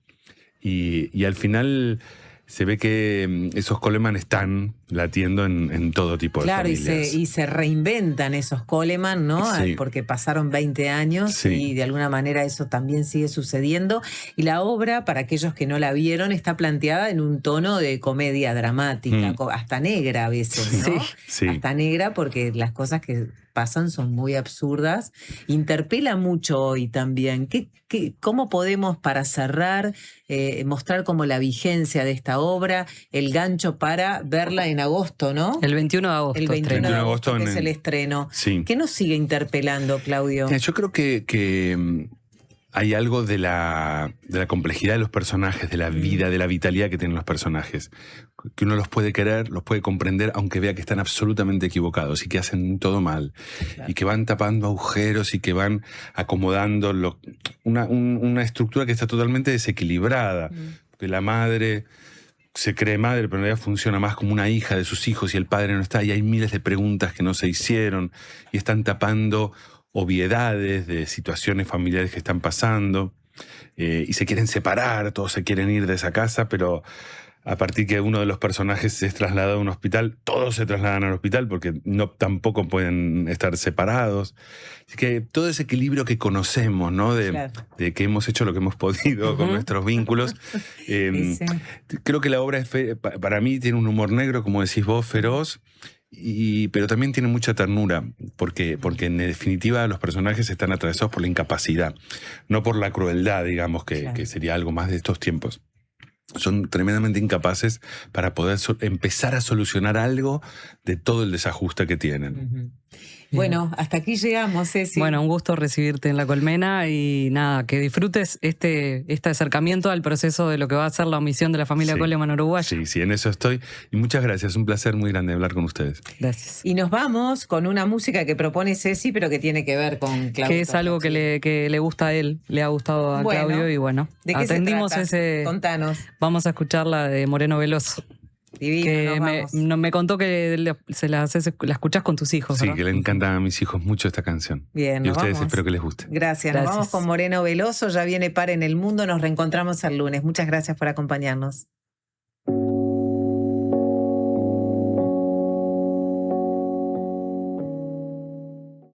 Speaker 26: Y al final se ve que esos Coleman están latiendo en todo tipo de familias.
Speaker 2: Claro, y se reinventan esos Coleman, ¿no?
Speaker 26: Sí.
Speaker 2: Porque pasaron 20 años
Speaker 26: Sí.
Speaker 2: y de alguna manera eso también sigue sucediendo. Y la obra, para aquellos que no la vieron, está planteada en un tono de comedia dramática, hasta negra a veces, ¿no?
Speaker 26: Sí.
Speaker 2: Hasta negra, porque las cosas que pasan son muy absurdas. Interpela mucho hoy también. ¿Cómo podemos, para cerrar, mostrar como la vigencia de esta obra, el gancho para verla en agosto, ¿no?
Speaker 10: El 21 de agosto.
Speaker 2: El 21 de agosto, que es el
Speaker 26: en-
Speaker 2: estreno.
Speaker 26: Sí.
Speaker 2: ¿Qué nos sigue interpelando, Claudio?
Speaker 26: Mira, yo creo que hay algo de la complejidad de los personajes, de la vida, de la vitalidad que tienen los personajes. Que uno los puede querer, los puede comprender, aunque vea que están absolutamente equivocados y que hacen todo mal. Y que van tapando agujeros y que van acomodando una estructura que está totalmente desequilibrada. Porque la madre se cree madre, pero en realidad funciona más como una hija de sus hijos y el padre no está. Y hay miles de preguntas que no se hicieron y están tapando obviedades de situaciones familiares que están pasando y se quieren separar, todos se quieren ir de esa casa, pero a partir que uno de los personajes es trasladado a un hospital, todos se trasladan al hospital porque tampoco pueden estar separados. Así que todo ese equilibrio que conocemos, ¿no? De que hemos hecho lo que hemos podido con nuestros vínculos. Creo que la obra para mí tiene un humor negro, como decís vos, feroz. Pero también tiene mucha ternura, porque en definitiva los personajes están atravesados por la incapacidad, no por la crueldad, digamos, que sería algo más de estos tiempos. Son tremendamente incapaces para poder empezar a solucionar algo de todo el desajuste que tienen.
Speaker 2: Bueno, hasta aquí llegamos, Ceci.
Speaker 10: Bueno, un gusto recibirte en La Colmena y nada, que disfrutes este acercamiento al proceso de lo que va a ser la omisión de la familia Coleman uruguaya.
Speaker 26: Sí, en eso estoy. Y muchas gracias, un placer muy grande hablar con ustedes.
Speaker 10: Gracias.
Speaker 2: Y nos vamos con una música que propone Ceci, pero que tiene que ver con Claudio.
Speaker 10: Que es algo que le gusta a él, le ha gustado a
Speaker 2: Bueno,
Speaker 10: Claudio y bueno,
Speaker 2: ¿de qué se
Speaker 10: atendimos
Speaker 2: trata?
Speaker 10: ese...
Speaker 2: Contanos.
Speaker 10: Vamos a escuchar la de Moreno Veloso.
Speaker 2: Divino,
Speaker 10: que
Speaker 2: nos
Speaker 10: me contó que la escuchás con tus hijos,
Speaker 26: Sí,
Speaker 10: ¿verdad?
Speaker 26: que le encantan a mis hijos mucho esta canción.
Speaker 2: Bien,
Speaker 26: y a
Speaker 2: nos
Speaker 26: ustedes
Speaker 2: vamos.
Speaker 26: espero que les guste.
Speaker 2: Gracias. Nos vamos con Moreno Veloso. Ya viene Par en el Mundo. Nos reencontramos el lunes. Muchas gracias por acompañarnos.